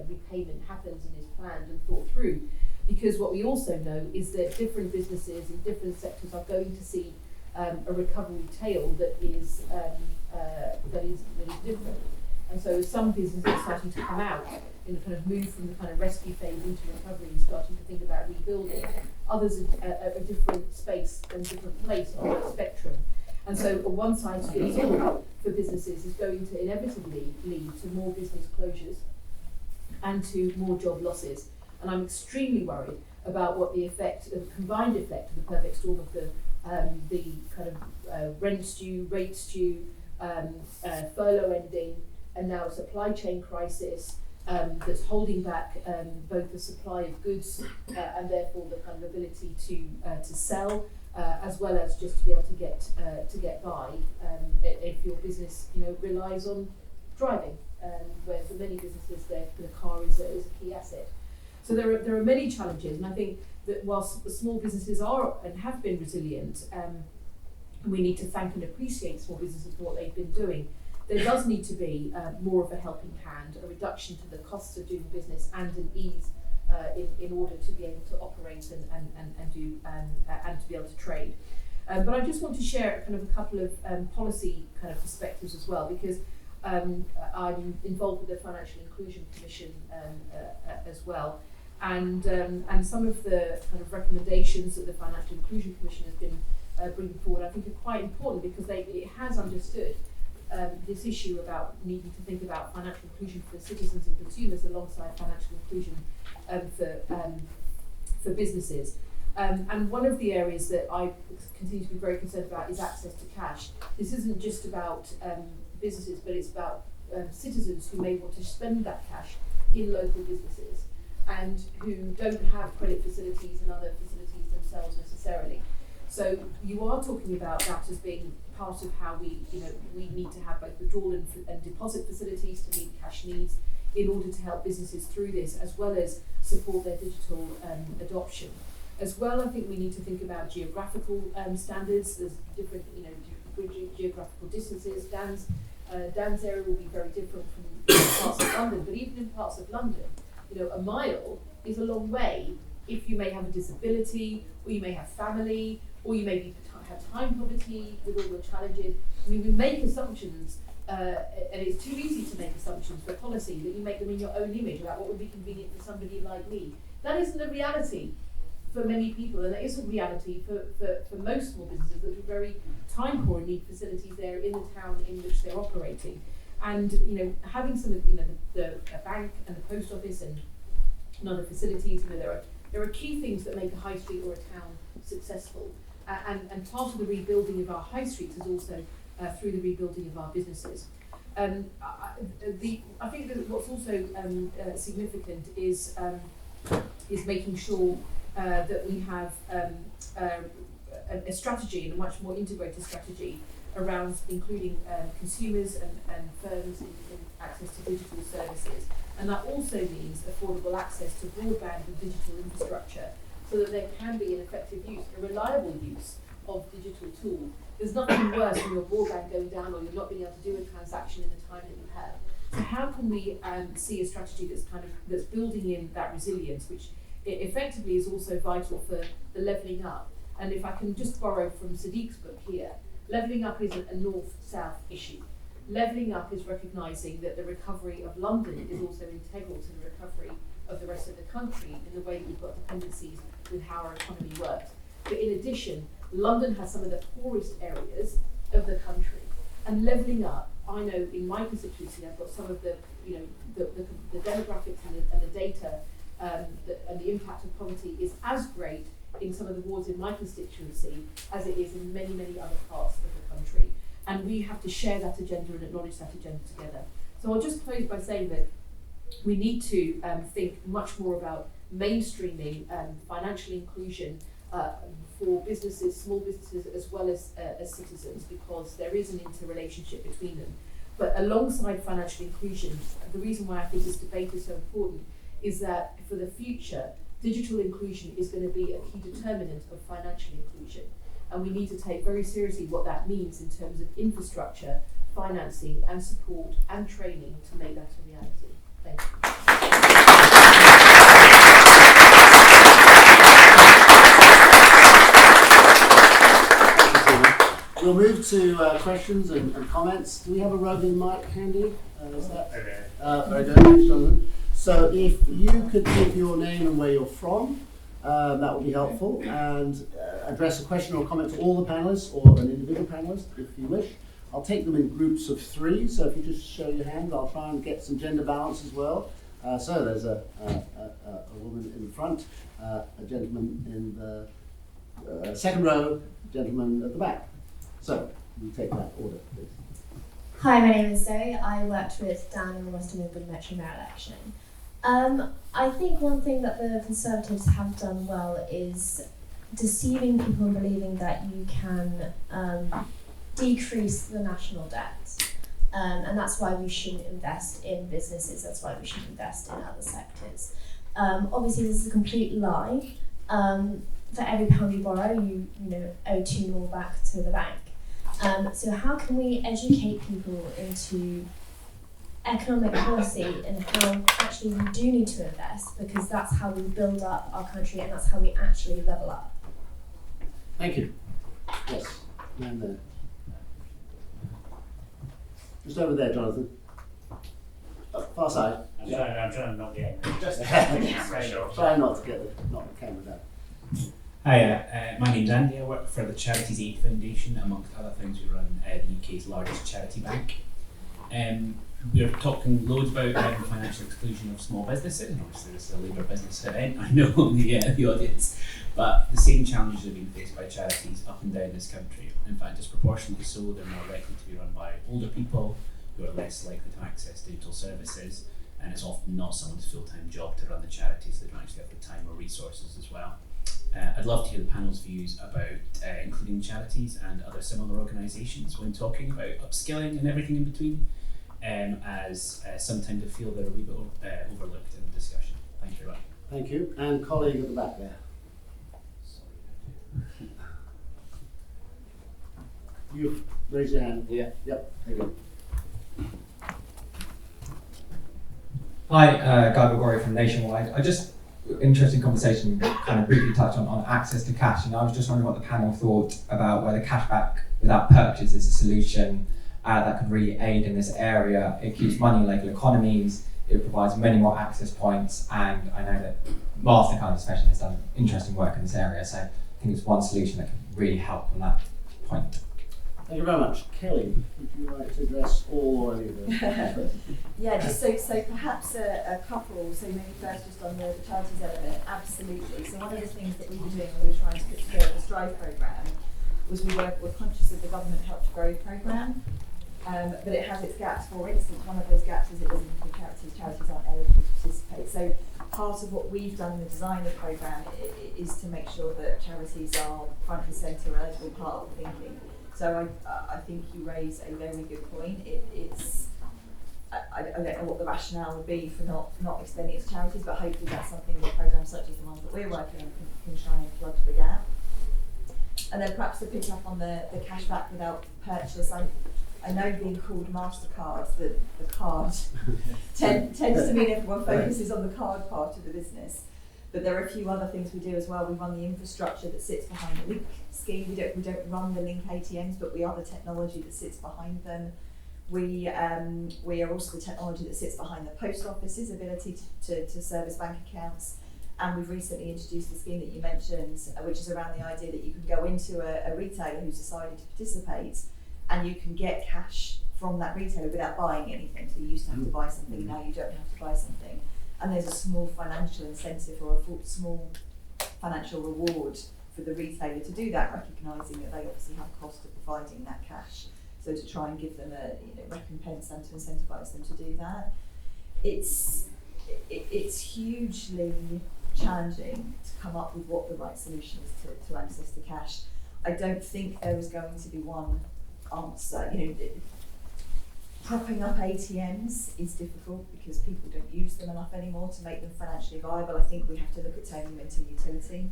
repayment happens and is planned and thought through. Because what we also know is that different businesses in different sectors are going to see a recovery tail that is different. And so some businesses are starting to come out and kind of move from the kind of rescue phase into recovery and starting to think about rebuilding. Others are at a different space and different place on that spectrum. And so a one-size-fits-all for businesses is going to inevitably lead to more business closures and to more job losses. And I'm extremely worried about what the combined effect of the perfect storm of the kind of rent stew, rate stew, furlough ending, and now a supply chain crisis that's holding back both the supply of goods and therefore the kind of ability to sell, as well as just to be able to get by if your business relies on driving, where for many businesses the car is a key asset. So there are many challenges, and I think that whilst the small businesses are and have been resilient, and we need to thank and appreciate small businesses for what they've been doing, there does need to be more of a helping hand, a reduction to the costs of doing business, and an ease in order to be able to operate and to be able to trade. But I just want to share kind of a couple of policy kind of perspectives as well, because I'm involved with the Financial Inclusion Commission as well. And some of the kind of recommendations that the Financial Inclusion Commission has been bringing forward, I think, are quite important because it has understood this issue about needing to think about financial inclusion for citizens and consumers alongside financial inclusion for businesses. And one of the areas that I continue to be very concerned about is access to cash. This isn't just about businesses, but it's about citizens who may want to spend that cash in local businesses and who don't have credit facilities and other facilities themselves necessarily. So you are talking about that as being part of how we need to have both withdrawal and deposit facilities to meet cash needs in order to help businesses through this, as well as support their digital adoption. As well, I think we need to think about geographical standards. There's different, geographical distances. Dan's area will be very different from parts of London, but even in parts of London, a mile is a long way if you may have a disability, or you may have family, or you may have time poverty with all the challenges. I mean, we make assumptions, and it's too easy to make assumptions for policy that you make them in your own image about what would be convenient for somebody like me. That isn't the reality for many people, and that isn't reality for most small businesses that are very time poor and need facilities there in the town in which they're operating. And having some of the bank and the post office and other facilities, there are key things that make a high street or a town successful. And part of the rebuilding of our high streets is also through the rebuilding of our businesses. I think that what's also significant is making sure that we have a strategy and a much more integrated strategy around including consumers and firms in access to digital services. And that also means affordable access to broadband and digital infrastructure so that there can be an effective use, a reliable use of digital tools. There's nothing worse than your broadband going down or you're not being able to do a transaction in the time that you have. So how can we see a strategy that's building in that resilience, which effectively is also vital for the levelling up? And if I can just borrow from Sadiq's book here, levelling up isn't a north-south issue. Levelling up is recognising that the recovery of London is also integral to the recovery of the rest of the country in the way that we've got dependencies with how our economy works. But in addition, London has some of the poorest areas of the country. And levelling up, I know in my constituency, I've got some of the demographics and the data and the impact of poverty is as great in some of the wards in my constituency as it is in many, many other parts of the country. And we have to share that agenda and acknowledge that agenda together. So I'll just close by saying that we need to think much more about mainstreaming financial inclusion for businesses, small businesses, as well as citizens, because there is an interrelationship between them. But alongside financial inclusion, the reason why I think this debate is so important is that for the future, digital inclusion is going to be a key determinant of financial inclusion. And we need to take very seriously what that means in terms of infrastructure, financing and support and training to make that a reality. Thank you. We'll move to questions and comments. Do we have a roving mic handy? Is that? Very good, thanks, Jonathan. So if you could give your name and where you're from, that would be helpful, and address a question or comment to all the panelists or an individual panelist if you wish. I'll take them in groups of 3, so if you just show your hand, I'll try and get some gender balance as well. So there's a woman in the front, a gentleman in the second row, a gentleman at the back. So we take that order, please. Hi, my name is Zoe. I worked with Dan in the Western Midland Metro Mayor election. I think one thing that the Conservatives have done well is deceiving people and believing that you can decrease the national debt. And that's why we shouldn't invest in businesses, that's why we should invest in other sectors. Obviously this is a complete lie. For every pound you borrow, you owe 2 more back to the bank. So how can we educate people into economic policy and how actually we do need to invest, because that's how we build up our country and that's how we actually level up. Thank you. Yes, and there. Just over there, Jonathan. Far side. I'm trying to not get just Try not to get knock the camera down. Hi, my name's Andy. I work for the Charities Aid Foundation. Amongst other things, we run the UK's largest charity bank. We're talking loads about financial exclusion of small businesses, and obviously this is a Labour business event, I know, the audience, but the same challenges are being faced by charities up and down this country. In fact, disproportionately so, they're more likely to be run by older people who are less likely to access digital services, and it's often not someone's full-time job to run the charities, they don't actually have the time or resources as well. I'd love to hear the panel's views about including charities and other similar organisations when talking about upskilling and everything in between, as sometimes I feel they're a wee bit overlooked in the discussion. Thank you very much. Thank you. And colleague at the back there. You raise your hand. Yeah. Yep. There you go. Hi, Guy Gregori from Nationwide. Interesting conversation, kind of briefly touch on access to cash, and I was just wondering what the panel thought about whether cashback without purchase is a solution that could really aid in this area. It keeps money in local economies, it provides many more access points, and I know that MasterCard especially has done interesting work in this area, so I think it's one solution that could really help on that point. Thank you very much. Kelly, would you like to address all or any of those? Yeah, just so perhaps a couple, so maybe first just on the charities element, absolutely. So one of the things that we were doing when we were trying to put together the Strive programme was we're conscious of the government Help to Grow programme, but it has its gaps. For instance, one of those gaps is it doesn't include charities aren't eligible to participate. So part of what we've done in the design of the programme is to make sure that charities are front and centre eligible part of the thinking. So I think you raise a very good point. I don't know what the rationale would be for not extending it to charities, but hopefully that's something that programmes such as the ones that we're working on can try and plug the gap. And then perhaps to pick up on the cashback without purchase, I know being called MasterCard, the card tends to mean everyone focuses on the card part of the business. But there are a few other things we do as well. We run the infrastructure that sits behind the Link scheme. We don't run the Link ATMs, but we are the technology that sits behind them. We are also the technology that sits behind the post office's ability to service bank accounts. And we've recently introduced the scheme that you mentioned, which is around the idea that you can go into a retailer who's decided to participate, and you can get cash from that retailer without buying anything. So you used to have to buy something, now you don't have to buy something. And there's a small financial incentive or a small financial reward for the retailer to do that, recognising that they obviously have cost of providing that cash. So to try and give them a recompense and to incentivise them to do that. It's hugely challenging to come up with what the right solution is to access to cash. I don't think there is going to be one answer. Propping up ATMs is difficult because people don't use them enough anymore to make them financially viable. I think we have to look at turning them into utility.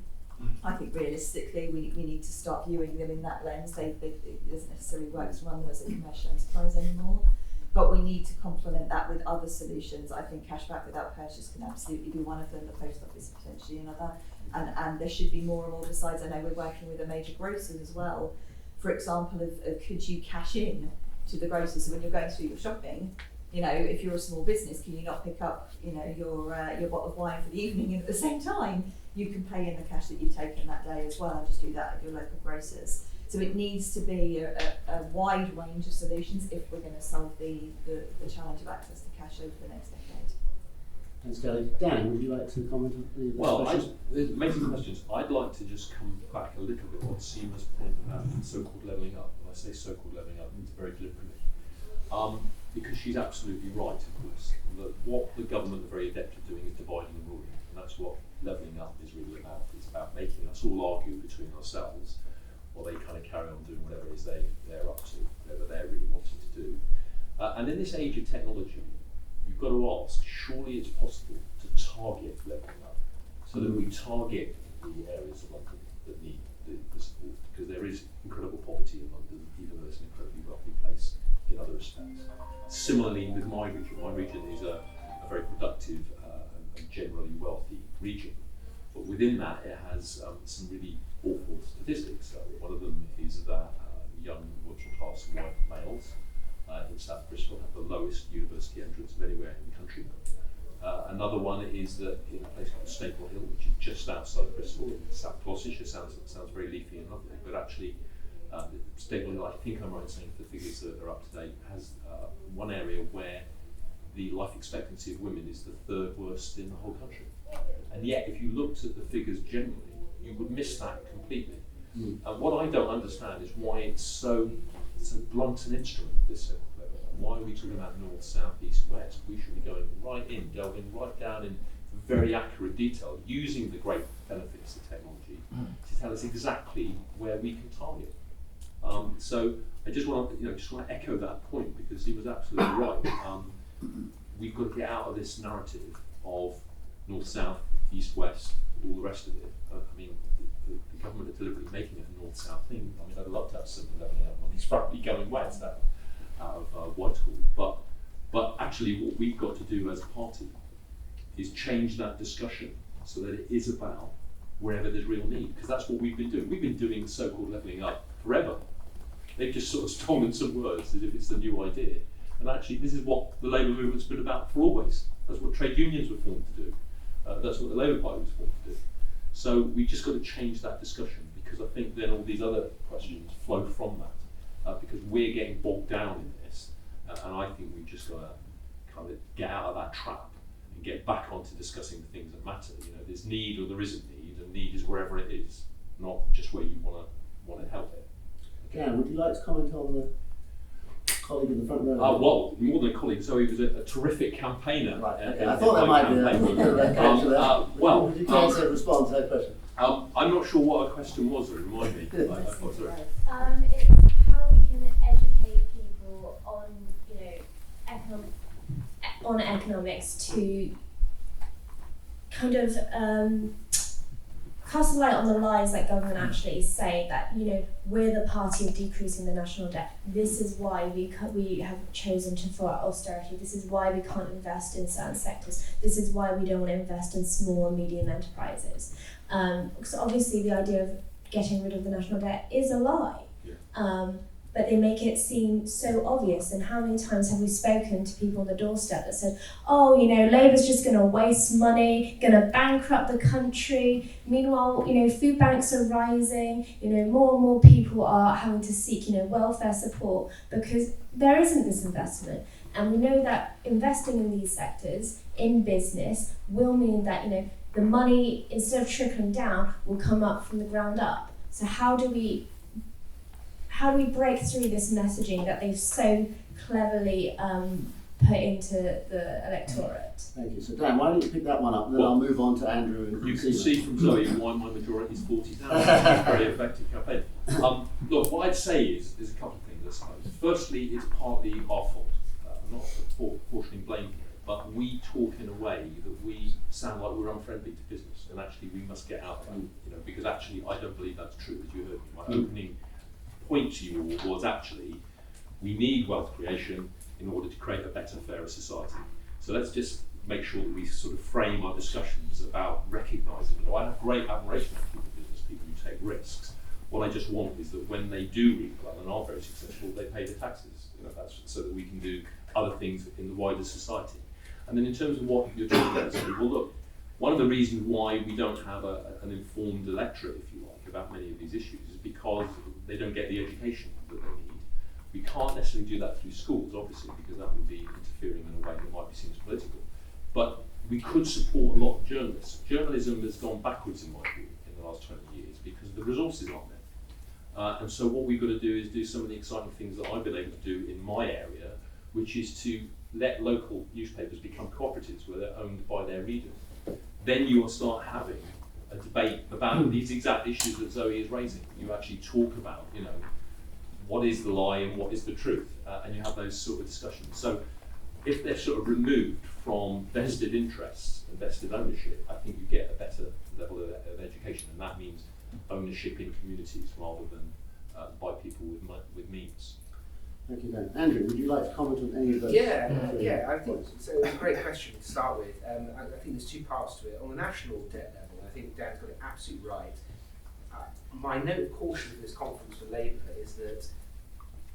I think realistically we need to start viewing them in that lens. It doesn't necessarily work to run them as a commercial enterprise anymore. But we need to complement that with other solutions. I think cashback without purchase can absolutely be one of them, the post office potentially another. And there should be more and more besides. I know we're working with a major grocers as well. For example, of could you cash in to the grocers? So when you're going through your shopping, you know, if you're a small business, can you not pick up, you know, your bottle of wine for the evening, and at the same time you can pay in the cash that you've taken that day as well, and just do that at your local grocers. So it needs to be a wide range of solutions if we're going to solve the challenge of access to cash over the next decade. Thanks, Kelly. Dan, would you like to comment on any of those questions? There's many questions. I'd like to just come back a little bit on Seema's point about so-called levelling up. When I say so-called levelling up, it's very deliberately. Because she's absolutely right, of course. What the government are very adept at doing is dividing and ruling, and that's what levelling up is really about. It's about making us all argue between ourselves, while they kind of carry on doing whatever it is they're up to, whatever they're really wanting to do. And in this age of technology, you've got to ask, surely it's possible to target levelling up, so that we target the areas of London that need the support, because there is incredible poverty in London, even though it's an incredibly wealthy place in other respects. Similarly with my region is a very productive and generally wealthy region, but within that it has some really awful statistics. One of them is that young working class white males in South Bristol have the lowest university entrance of anywhere in the country. Another one is that in a place called Staple Hill, which is just outside of Bristol in South Gloucestershire, it sounds very leafy and lovely, but actually Staple Hill, I think I'm right in saying, the figures that are up to date, has one area where the life expectancy of women is the third worst in the whole country. And yet, if you looked at the figures generally, you would miss that completely. And what I don't understand is why it's so blunt an instrument, this level. Why are we talking about north, south, east, west? We should be going right in, delving right down in very accurate detail, using the great benefits of technology to tell us exactly where we can target. So I just want to echo that point, because he was absolutely right. We've got to get out of this narrative of north, south, east, west, all the rest of it. I mean, the government are deliberately making it a north-south thing. I mean, I'd love to have something levelling up on these probably going west out of Whitehall. But actually what we've got to do as a party is change that discussion so that it is about wherever there's real need, because that's what we've been doing. We've been doing so-called levelling up forever. They've just sort of stolen some words as if it's the new idea. And actually this is what the labour movement's been about for always. That's what trade unions were formed to do. That's what the Labour Party was formed to do. So we just got to change that discussion, because I think then all these other questions flow from that, because we're getting bogged down in this, and I think we've just got to kind of get out of that trap and get back onto discussing the things that matter. You know, there's need or there isn't need, and need is wherever it is, not just where you want to help it. Okay. Dan, would you like to comment on the colleague in the front row? Well, more than a colleague, Zoe was a terrific campaigner. Right, okay. I thought that might be a well, would you care to respond to that question? I'm not sure what her question was, remind me. Sorry. It's how we can educate people on, on economics to kind of cast a light on the lies that government actually say that, we're the party of decreasing the national debt. This is why we have chosen to throw out austerity. This is why we can't invest in certain sectors. This is why we don't want to invest in small and medium enterprises. Because obviously the idea of getting rid of the national debt is a lie. Yeah. But they make it seem so obvious. And how many times have we spoken to people on the doorstep that said, Labour's just going to waste money, going to bankrupt the country. Meanwhile, food banks are rising, more and more people are having to seek, welfare support because there isn't this investment. And we know that investing in these sectors, in business, will mean that, the money, instead of trickling down, will come up from the ground up. So how do we break through this messaging that they've so cleverly put into the electorate? Thank you. So Dan, why don't you pick that one up, and then I'll move on to Andrew and you can see from Zoe why my majority is 40 down. It's a very effective campaign. Look, what I'd say is a couple of things, I suppose. Firstly, it's partly our fault. I'm not portioning blame here, but we talk in a way that we sound like we're unfriendly to business, and actually we must get out and, because actually I don't believe that's true, as you heard me. My opening point to you all was actually, we need wealth creation in order to create a better, fairer society. So let's just make sure that we sort of frame our discussions about recognising, I have great admiration for business people who take risks. What I just want is that when they do read well and are very successful, they pay the taxes. That's so that we can do other things in the wider society. And then in terms of what you're talking about, well, look, one of the reasons why we don't have an informed electorate, if you like, about many of these issues is because they don't get the education that they need. We can't necessarily do that through schools, obviously, because that would be interfering in a way that might be seen as political. But we could support a lot of journalists. Journalism has gone backwards, in my view, in the last 20 years because the resources aren't there. And so what we've got to do is do some of the exciting things that I've been able to do in my area, which is to let local newspapers become cooperatives where they're owned by their readers. Then you will start having a debate about these exact issues that Zoe is raising. You actually talk about, what is the lie and what is the truth, and you have those sort of discussions. So if they're sort of removed from vested interests and vested ownership, I think you get a better level of education, and that means ownership in communities rather than by people with means. Thank you, Dan. Andrew, would you like to comment on any of those? Yeah, I think so. It's a great question to start with. I think there's two parts to it. On the national debt level, I think Dan's got it absolutely right. My note of caution for this conference for Labour is that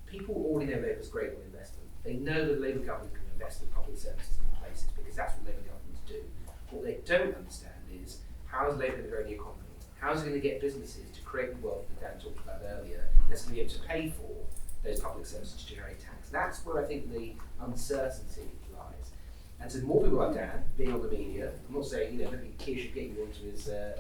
people already know Labour's great on investment. They know that the Labour government can invest in public services in places because that's what Labour governments do. What they don't understand is how is Labour going to grow the economy? How is it going to get businesses to create the wealth that Dan talked about earlier that's going to be able to pay for those public services to generate tax? That's where I think the uncertainty lies. And so more people like Dan being on the media, I'm not saying, maybe Keir should get you onto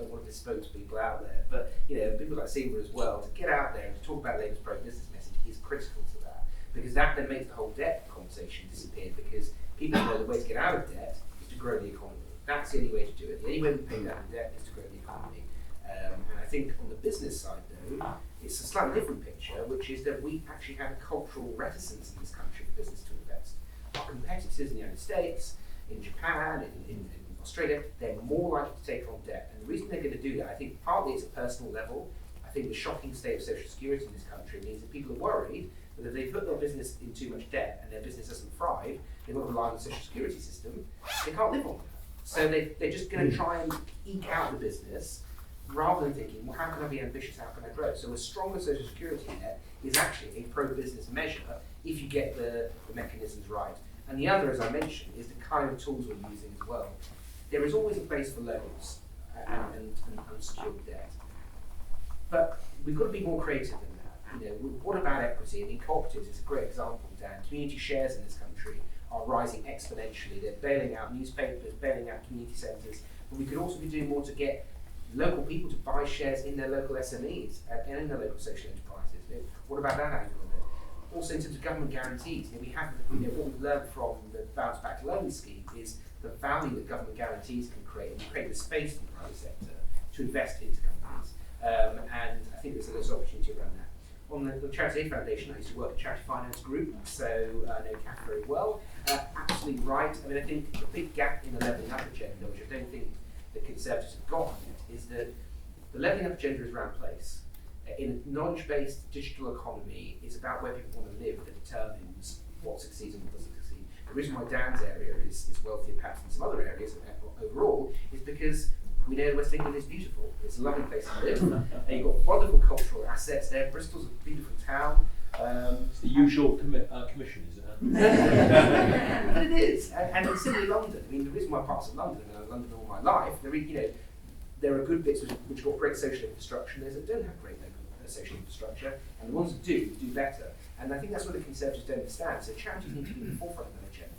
one of his spokespeople out there, but people like Seymour as well, to get out there and to talk about Labour's pro-business message is critical to that. Because that then makes the whole debt conversation disappear, because people know the way to get out of debt is to grow the economy. That's the only way to do it. The only way we pay down debt is to grow the economy. And I think on the business side, though, it's a slightly different picture, which is that we actually have a cultural reticence in this country for business to invest. Our competitors in the United States, in Japan, in Australia, they're more likely to take on debt. And the reason they're going to do that, I think partly it's a personal level. I think the shocking state of social security in this country means that people are worried that if they put their business in too much debt and their business doesn't thrive, they've got to rely on the social security system, they can't live on that. So they're just going to try and eke out the business rather than thinking, well, how can I be ambitious, how can I grow? So a stronger social security net is actually a pro-business measure if you get the mechanisms right. And the other, as I mentioned, is the kind of tools we're using as well. There is always a place for loans and unsecured debt. But we've got to be more creative than that. What about equity? And in cooperatives, it's a great example, Dan. Community shares in this country are rising exponentially. They're bailing out newspapers, bailing out community centres. But we could also be doing more to get local people to buy shares in their local SMEs and in their local social enterprises. What about that angle of it? Also in terms of government guarantees, we have what we've learned from the Bounce Back Loan scheme is the value that government guarantees can create, and create the space in the private sector to invest into companies. And I think there's opportunity around that. On the Charity Aid Foundation, I used to work at Charity Finance Group, so I know Kath very well. Absolutely right. I think the big gap in the levelling up agenda, which I don't think the Conservatives have got yet, is that the levelling up agenda is around place. In a knowledge-based digital economy, it's about where people want to live that determines what succeeds and what doesn't succeed. The reason why Dan's area is wealthier perhaps than some other areas overall is because we know West England is beautiful. It's a lovely place to live. And you've got wonderful cultural assets there. Bristol's a beautiful town. It's the usual commission, is it? But it is. And it's similarly London. The reason why parts of London, and I've London all my life, there are good bits which got great social infrastructure, and those that don't have great local social infrastructure, and the ones that do better. And I think that's what the Conservatives don't understand. So charities need to be in the forefront of that agenda.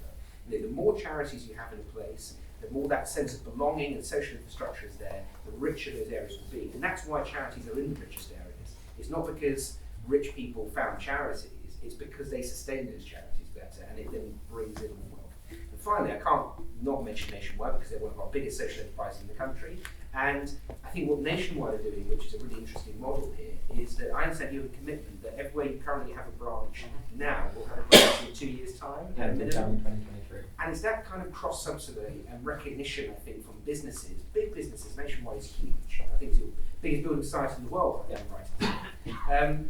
The more charities you have in a place, the more that sense of belonging and social infrastructure is there, the richer those areas will be. And that's why charities are in the richest areas. It's not because rich people found charities, it's because they sustain those charities better, and it then brings in more wealth. And finally, I can't not mention Nationwide because they're one of our biggest social enterprises in the country. And I think what Nationwide are doing, which is a really interesting model here, is that I understand you have a commitment that everywhere you currently have a branch now will have a branch in 2 years' time. Yeah, minimum. January 2023. And it's that kind of cross-subsidy and recognition, I think, from businesses, big businesses. Nationwide is huge. I think it's the biggest building society in the world, if I'm right.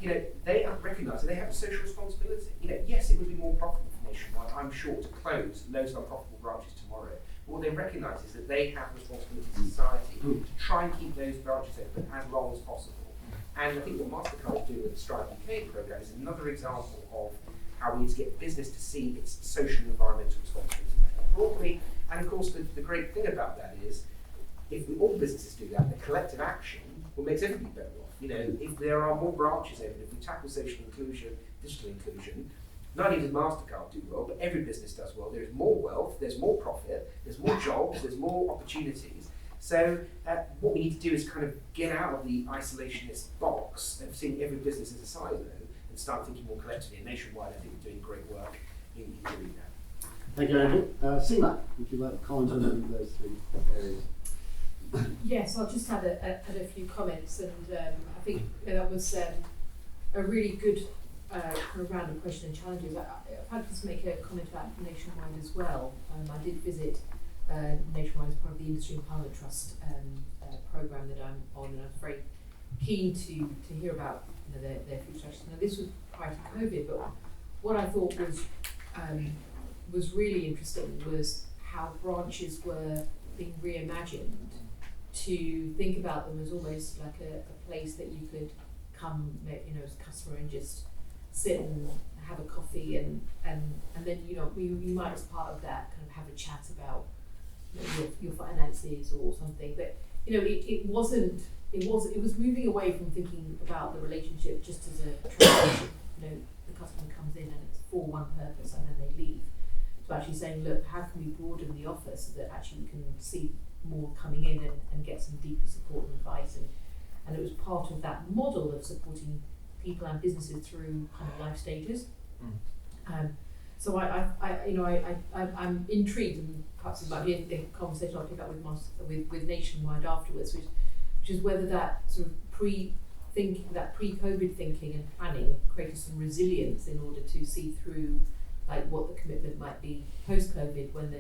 You know, they recognise that they have a social responsibility. You know, yes, it would be more profitable for Nationwide, I'm sure, to close loads of unprofitable branches tomorrow. But what they recognise is that they have a responsibility to society to try and keep those branches open as long as possible. And I think what MasterCard is doing with the Strive UK programme is another example of how we need to get business to see its social and environmental responsibility broadly. And of course, the great thing about that is, if all businesses do that, the collective action will make everybody better off. You know, if there are more branches open, if we tackle social inclusion, digital inclusion, not only does MasterCard do well, but every business does well. There's more wealth, there's more profit, there's more jobs, there's more opportunities. So what we need to do is kind of get out of the isolationist box of seeing every business as a silo and start thinking more collectively. And Nationwide, I think, we're doing great work in doing that. Thank you, Andrew. Seema, would you like to comment on any of those three areas? Yes, I'll just add a few comments, and I think that was a really good kind of round of question and challenges. I've had to make a comment about Nationwide as well. I did visit Nationwide as part of the Industry Empowerment Trust programme that I'm on, and I was very keen to hear about their future strategies. Now, this was prior to COVID, but what I thought was really interesting was how branches were being reimagined to think about them as almost like a place that you could come, as a customer and just sit and have a coffee and then you might, as part of that, kind of have a chat about your finances or something. But it was moving away from thinking about the relationship just as a transaction. The customer comes in and it's for one purpose and then they leave. To actually saying, look, how can we broaden the offer so that actually we can see more coming in and get some deeper support and advice, and it was part of that model of supporting people and businesses through kind of life stages. So I'm intrigued, and perhaps it might be a conversation I'll pick up with Nationwide afterwards, which is whether that sort of pre-COVID thinking and planning created some resilience in order to see through what the commitment might be post-COVID, when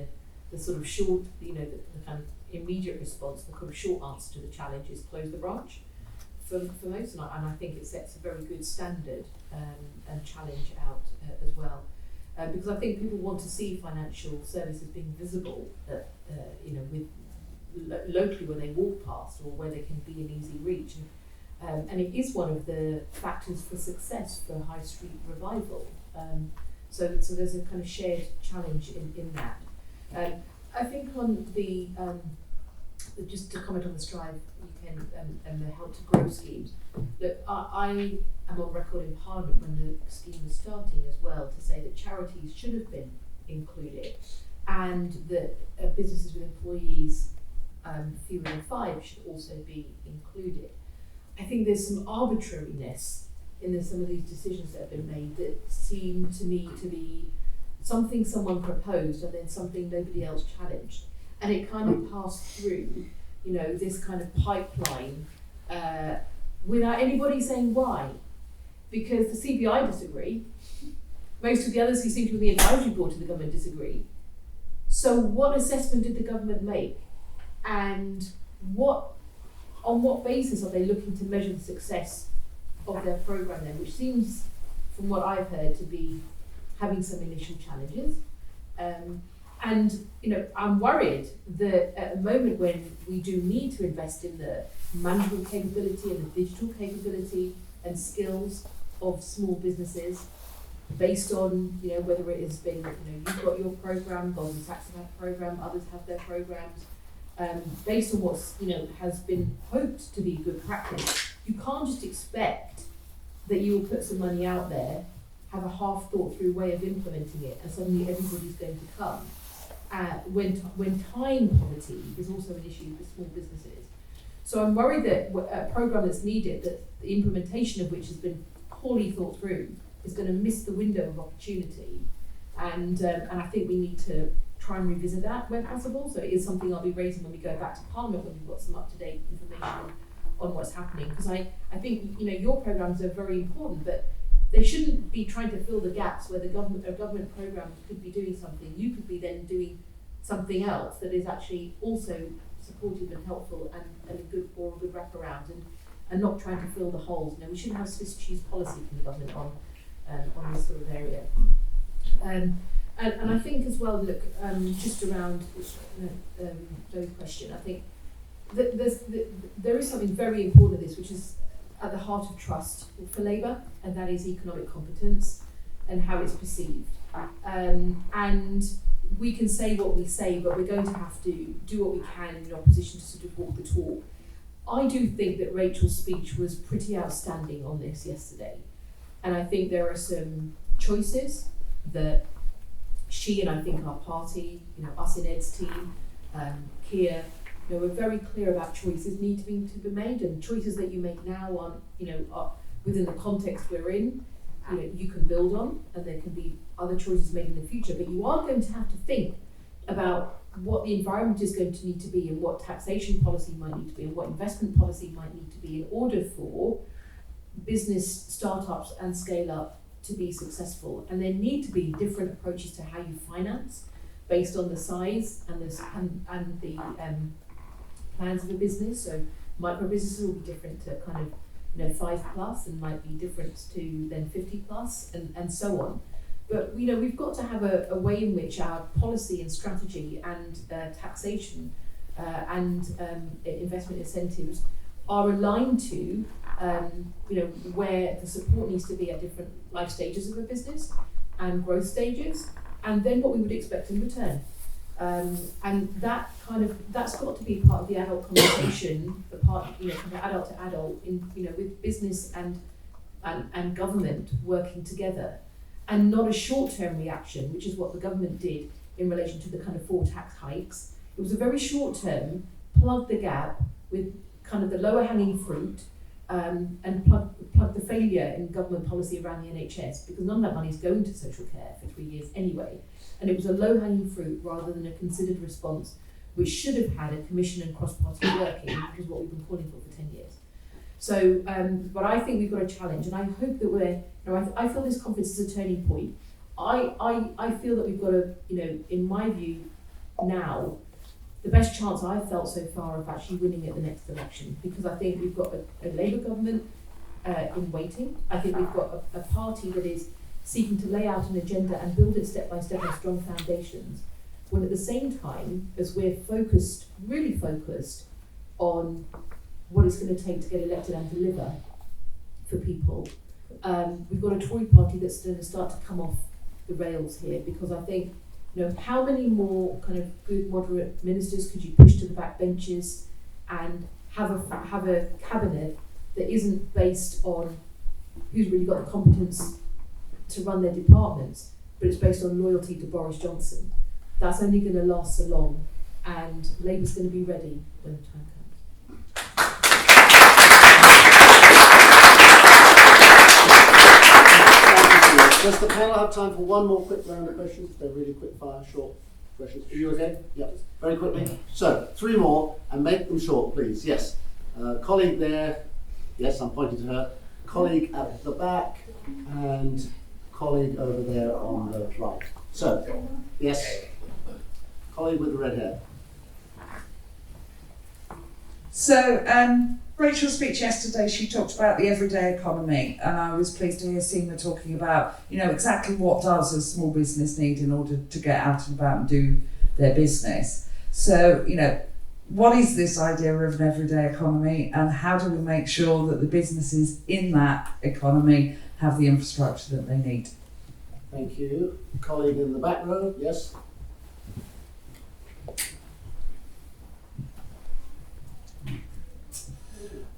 the sort of short, the kind of immediate response, the kind of short answer to the challenge is close the branch for most, and I think it sets a very good standard and challenge out as well, because I think people want to see financial services being visible, locally where they walk past or where they can be in easy reach, and it is one of the factors for success for high street revival. So there's a kind of shared challenge in that. I think on the just to comment on the Strive UK and the Help to Grow schemes, look, I am on record in Parliament when the scheme was starting as well to say that charities should have been included, and that businesses with employees fewer than 5 should also be included. I think there's some arbitrariness in some of these decisions that have been made that seem to me to be something someone proposed and then something nobody else challenged, and it kind of passed through, this kind of pipeline without anybody saying why, because the CBI disagree, most of the others who seem to be the advisory board to the government disagree. So what assessment did the government make, and on what basis are they looking to measure the success of their programme then, which seems, from what I've heard, to be having some initial challenges. And I'm worried that at a moment when we do need to invest in the management capability and the digital capability and skills of small businesses, based on whether it has been you've got your programme, Goldman Sachs have a programme, others have their programmes, based on what's has been hoped to be good practice, you can't just expect that you will put some money out there, have a half thought through way of implementing it, and suddenly everybody's going to come. When time poverty is also an issue for small businesses. So I'm worried that a programme that's needed, that the implementation of which has been poorly thought through, is going to miss the window of opportunity, and I think we need to try and revisit that where possible. So it is something I'll be raising when we go back to Parliament, when we've got some up-to-date information on what's happening. Because I think, you know, your programmes are very important, but they shouldn't be trying to fill the gaps where a government programme could be doing something. You could be then doing something else that is actually also supportive and helpful and a good wraparound, and not trying to fill the holes. You know, we shouldn't have Swiss cheese policy from the government on this sort of area. And I think as well, look, just around Joe's question, I think that there is something very important in this, which is at the heart of trust for Labour, and that is economic competence and how it's perceived. And we can say what we say, but we're going to have to do what we can in opposition to sort of walk the talk. I do think that Rachel's speech was pretty outstanding on this yesterday. And I think there are some choices that she and I think our party, you know, us in Ed's team, Keir, you know, we're very clear about choices need to be made, and choices that you make now on, you know, are within the context we're in, you know, you can build on, and there can be other choices made in the future. But you are going to have to think about what the environment is going to need to be, and what taxation policy might need to be, and what investment policy might need to be in order for business startups and scale up to be successful. And there need to be different approaches to how you finance based on the size and the plans of a business. So micro businesses will be different to kind of, you know, 5+ and might be different to then 50+ and so on. But, you know, we've got to have a way in which our policy and strategy and taxation and investment incentives are aligned to, you know, where the support needs to be at different life stages of a business and growth stages, and then what we would expect in return. And that's got to be part of the adult conversation, the part, you know, from adult to adult, in, you know, with business and government working together, and not a short-term reaction, which is what the government did in relation to the kind of 4 tax hikes. It was a very short-term, plug the gap with kind of the lower hanging fruit, and plug the failure in government policy around the NHS, because none of that money is going to social care for 3 years anyway. And it was a low hanging fruit rather than a considered response, which should have had a commission and cross-party working, which is what we've been calling for 10 years. So, but I think we've got a challenge, and I hope that we're, you know, I feel this conference is a turning point. I feel that we've got a, you know, in my view now, the best chance I've felt so far of actually winning at the next election, because I think we've got a Labour government in waiting. I think we've got a party that is seeking to lay out an agenda and build it step by step on strong foundations, when at the same time as we're focused, really focused on what it's going to take to get elected and deliver for people, we've got a Tory party that's going to start to come off the rails here, because I think, you know, how many more kind of good moderate ministers could you push to the back benches and have a cabinet that isn't based on who's really got the competence to run their departments, but it's based on loyalty to Boris Johnson? That's only going to last so long, and Labour's going to be ready when the time comes. Does the panel have time for one more quick round of questions? They're really quick fire, short questions. Are you okay? Yeah, very quickly. So, 3 more, and make them short, please. Yes. Colleague there. Yes, I'm pointing to her. Colleague at the back, and colleague over there on the right. So, yes. Colleague with the red hair. So, Rachel's speech yesterday, she talked about the everyday economy, and I was pleased to hear Seema talking about, you know, exactly what does a small business need in order to get out and about and do their business. So, you know, what is this idea of an everyday economy, and how do we make sure that the businesses in that economy have the infrastructure that they need? Thank you. Colleague in the back row, yes.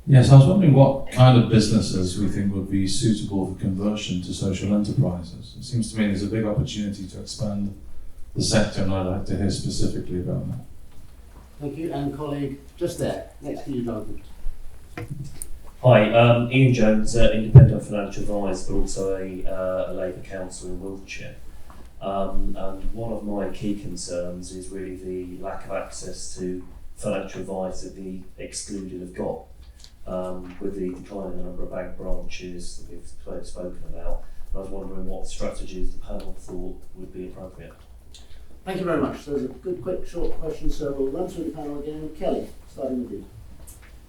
Yes, I was wondering what kind of businesses we think would be suitable for conversion to social enterprises. It seems to me there's a big opportunity to expand the sector, and I'd like to hear specifically about that. Thank you. And colleague just there, next to you, Jonathan. Hi, Ian Jones, independent financial advisor, but also a Labour councillor in Wiltshire. And one of my key concerns is really the lack of access to financial advice that the excluded have got. With the decline in the number of bank branches that we've spoken about, I was wondering what strategies the panel thought would be appropriate. Thank you very much. So there's a good, quick, short question. So we'll run through the panel again. Kelly, starting with you.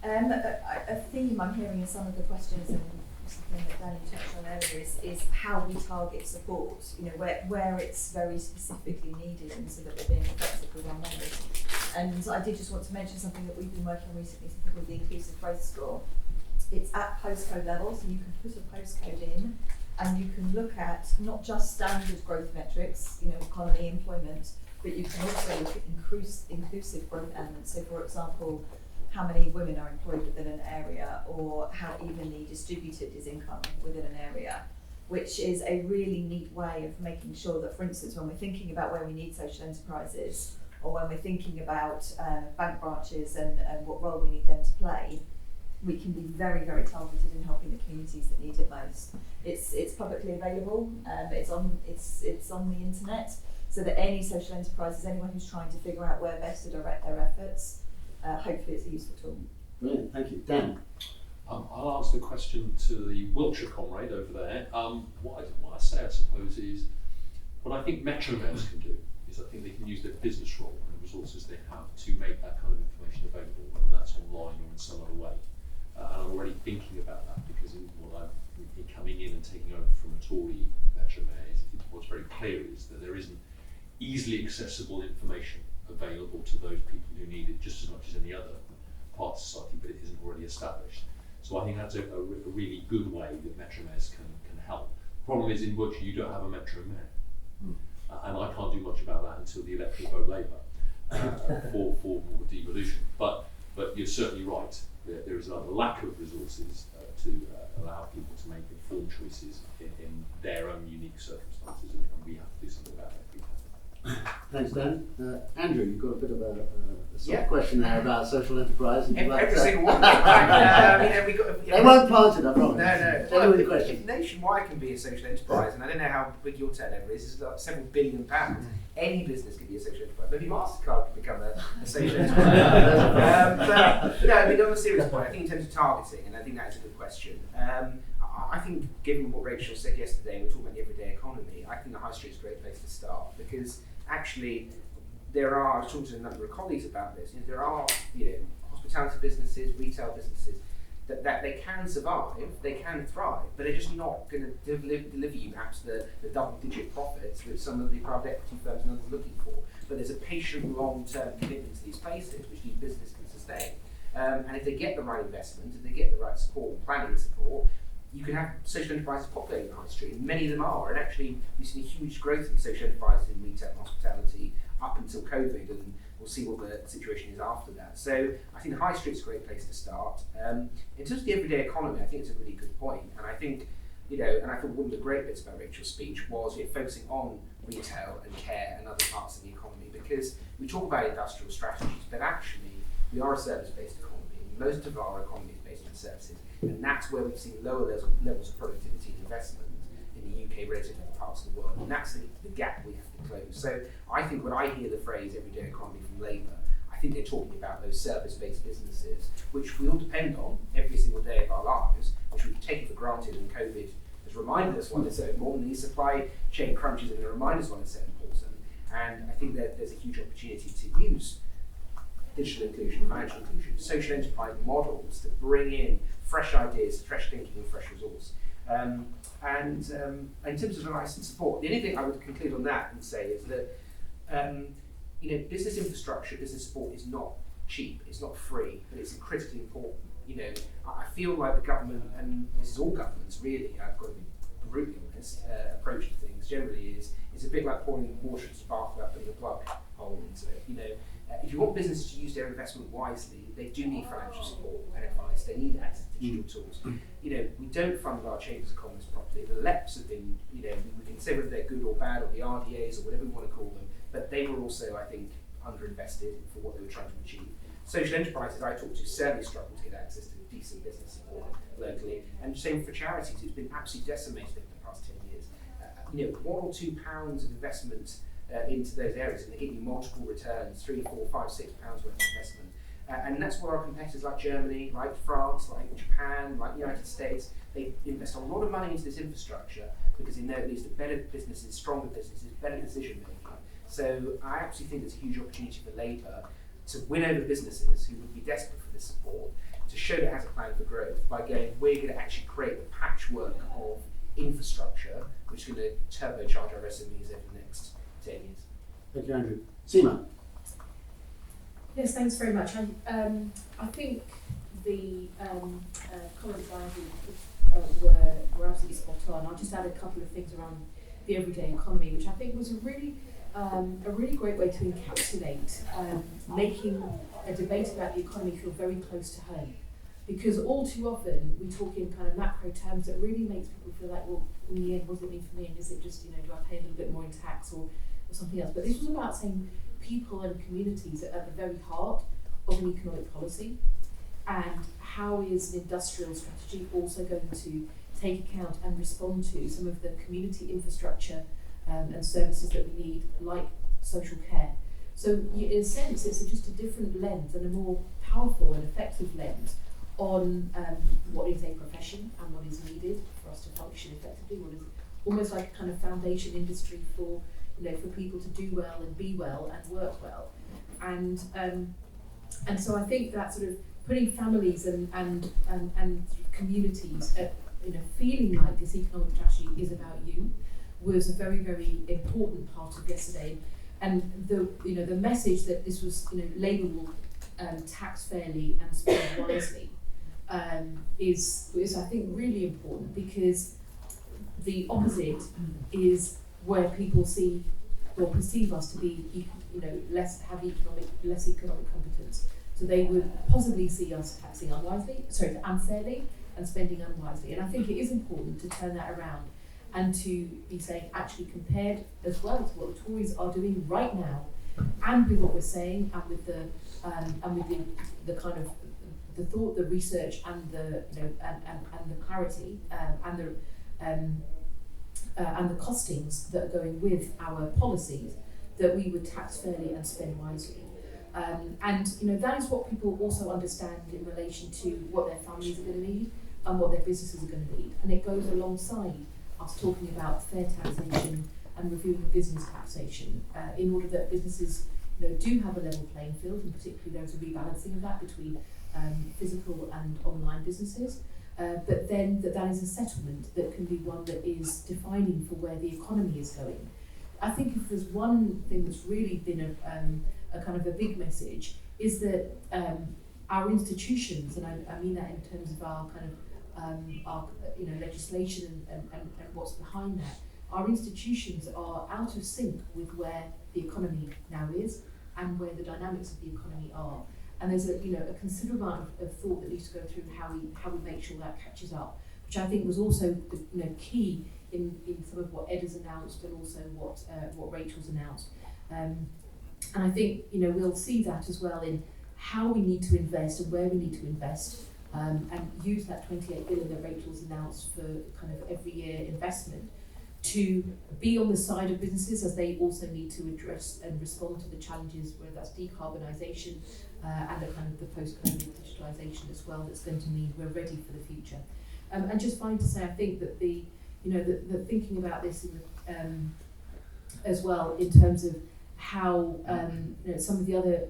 A theme I'm hearing in some of the questions, and something that Danny touched on earlier, is how we target support. You know, where it's very specifically needed, and so that we're being effective with our members. And I did just want to mention something that we've been working on recently, something called the Inclusive Growth Score. It's at postcode level, so you can put a postcode in, and you can look at not just standard growth metrics, you know, economy, employment, but you can also look at inclusive growth elements. So, for example, how many women are employed within an area, or how evenly distributed is income within an area, which is a really neat way of making sure that, for instance, when we're thinking about where we need social enterprises, or when we're thinking about bank branches and what role we need them to play, we can be very, very targeted in helping the communities that need it most. It's publicly available. It's on the internet, so that any social enterprises, anyone who's trying to figure out where best to direct their efforts, hopefully it's a useful tool. Brilliant, thank you. Dan. I'll ask the question to the Wiltshire comrade over there. What I say, I suppose, is what I think Metro Mails can do is I think they can use their business role and the resources they have to make that kind of information available, whether that's online or in some other way. And I'm already thinking about that, because in coming in and taking over from a Tory Metro Mayor, what's very clear is that there isn't easily accessible information available to those people who need it just as much as any other part of society, but it isn't already established. So I think that's a really good way that Metro Mayors can help. The problem is in Wiltshire you don't have a Metro Mayor. And I can't do much about that until the electorate vote Labour for more devolution. But you're certainly right. There is a lack of resources to allow people to make informed choices in their own unique circumstances, and we have to do something about it. Thanks, Dan. Andrew, you've got a bit of a soft question there about social enterprise. Every single one. Right. They won't plant it, I promise. No. Genuine question. If nationwide can be a social enterprise, and I don't know how big your turnover is, it's like several £billion. Any business can be a social enterprise. Maybe MasterCard can become a social enterprise. But no, I mean, on a serious point, I think in terms of targeting, and I think that's a good question. I think, given what Rachel said yesterday, we're talking about the everyday economy, I think the high street is a great place to start, because actually there are, I was talking to a number of colleagues about this, there are hospitality businesses, retail businesses, that they can survive, they can thrive, but they're just not going to deliver you perhaps the double-digit profits which some of the private equity firms and others are looking for. But there's a patient, long-term commitment to these places which these businesses can sustain. And if they get the right investment, if they get the right support, planning support, you can have social enterprises populating the high street, and many of them are. And actually, we've seen a huge growth in social enterprises in retail and hospitality up until COVID, and we'll see what the situation is after that. So I think the high street's a great place to start. In terms of the everyday economy, I think it's a really good point. And I think, and I thought one of the great bits about Rachel's speech was focusing on retail and care and other parts of the economy, because we talk about industrial strategies, but actually we are a service-based economy. Most of our economy is based on services, and that's where we've seen lower levels of productivity and investment in the UK relative to other parts of the world, and that's the gap we have to close. So I think when I hear the phrase everyday economy from Labour, I think they're talking about those service-based businesses, which we all depend on every single day of our lives, which we've taken for granted, and COVID has reminded us why they're so important, and these supply chain crunches are going to remind us why they're so important. And I think that there's a huge opportunity to use digital inclusion, financial inclusion, social enterprise models to bring in fresh ideas, fresh thinking and fresh resource. And in terms of advice and support, the only thing I would conclude on that and say is that business infrastructure, business support is not cheap, it's not free, but it's critically important. I feel like the government, and this is all governments really, I've got to be brutally honest, approach to things generally is it's a bit like pouring water into a bath without putting a plug hole into it. If you want businesses to use their investment wisely, they do need financial support and advice. They need access to digital tools. We don't fund our chambers of commerce properly. The LEPs have been, we can say whether they're good or bad, or the RDAs or whatever we want to call them, but they were also, I think, underinvested for what they were trying to achieve. Social enterprises I talk to certainly struggle to get access to decent business support locally, and same for charities. It's been absolutely decimated over the past 10 years. you know, £1 or £2 of investment into those areas, and they get you multiple returns, £3, £4, £5, £6 worth of investment. And that's where our competitors like Germany, like France, like Japan, like the United States, they invest a lot of money into this infrastructure because they know it leads to better businesses, stronger businesses, better decision making. So I actually think there's a huge opportunity for Labour to win over businesses who would be desperate for this support, to show that it has a plan for growth by going, we're going to actually create the patchwork of infrastructure which is going to turbocharge our SMEs over the next 10 years. Thank you, Andrew. Seema. Yes, thanks very much. I think the comments by Andrew were absolutely spot on. I'll just add a couple of things around the everyday economy, which I think was a really great way to encapsulate making a debate about the economy feel very close to home. Because all too often we talk in kind of macro terms that really makes people feel like, well, in the end, what does it mean for me? And is it just, do I pay a little bit more in tax or something else? But this was about saying people and communities are at the very heart of an economic policy, and how is an industrial strategy also going to take account and respond to some of the community infrastructure and services that we need, like social care. So in a sense, it's just a different lens and a more powerful and effective lens on what is a profession and what is needed for us to function effectively, what is almost like a kind of foundation industry for for people to do well and be well and work well. And so I think that sort of putting families and communities at, feeling like this economic strategy is about you was a very, very important part of yesterday. And the message that this was, Labour will tax fairly and spend wisely is I think really important, because the opposite is where people see or perceive us to be, less economic competence. So they would possibly see us taxing unfairly and spending unwisely. And I think it is important to turn that around and to be saying, actually, compared as well to what the Tories are doing right now, and with what we're saying, and with the kind of the thought, the research, and the and the clarity and the costings that are going with our policies, that we would tax fairly and spend wisely. And that is what people also understand in relation to what their families are going to need and what their businesses are going to need. And it goes alongside us talking about fair taxation and reviewing business taxation in order that businesses do have a level playing field, and particularly there's a rebalancing of that between physical and online businesses. But then that is a settlement that can be one that is defining for where the economy is going. I think if there's one thing that's really been a kind of a big message, is that our institutions, and I mean that in terms of our kind of our legislation and what's behind that, our institutions are out of sync with where the economy now is and where the dynamics of the economy are. And there's a considerable amount of thought that needs to go through how we make sure that catches up, which I think was also key in some of what Ed has announced, and also what Rachel's announced. And I think we'll see that as well in how we need to invest and where we need to invest, and use that 28 billion that Rachel's announced for kind of every year investment to be on the side of businesses as they also need to address and respond to the challenges, whether that's decarbonisation and the kind of the post-COVID digitalisation as well, that's going to mean we're ready for the future. And just finally to say, I think that the thinking about this as well in terms of how some of the other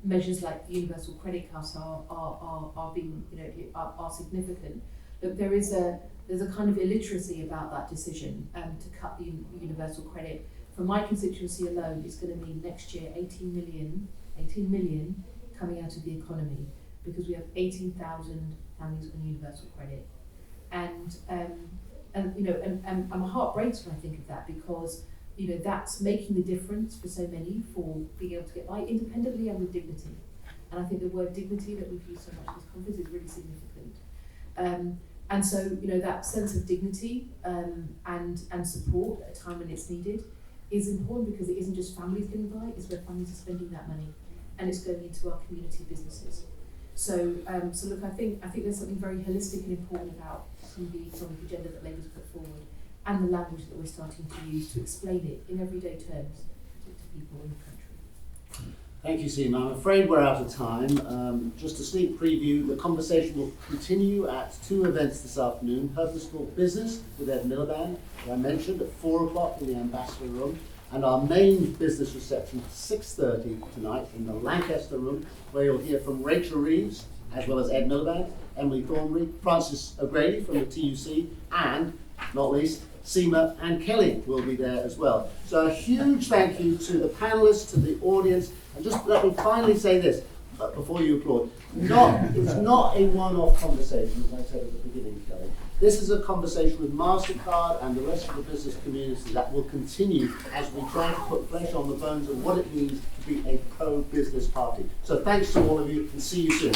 measures like the universal credit cut are being are significant. Look, there's a kind of illiteracy about that decision to cut the universal credit. For my constituency alone, it's going to mean next year 18 million coming out of the economy, because we have 18,000 families on universal credit, and my heart breaks when I think of that, because that's making the difference for so many for being able to get by independently and with dignity. And I think the word dignity that we've used so much in this conference is really significant. And so that sense of dignity and support at a time when it's needed is important, because it isn't just families getting by, it's where families are spending that money, and it's going into our community businesses. So look, I think there's something very holistic and important about some of the agenda that Labour's put forward, and the language that we're starting to use to explain it in everyday terms to people in the country. Thank you, Seema. I'm afraid we're out of time. Just a sneak preview, the conversation will continue at 2 events this afternoon. Purposeful Business with Ed Miliband, who I mentioned, at 4 o'clock in the Ambassador Room. And our main business reception at 6:30 tonight in the Lancaster Room, where you'll hear from Rachel Reeves, as well as Ed Miliband, Emily Thornbury, Francis O'Grady from the TUC, and, not least, Seema and Kelly will be there as well. So a huge thank you to the panelists, to the audience, and just let me finally say this before you applaud. It's not a one-off conversation, as I said at the beginning, Kelly. This is a conversation with MasterCard and the rest of the business community that will continue as we try to put flesh on the bones of what it means to be a pro-business party. So thanks to all of you, and see you soon.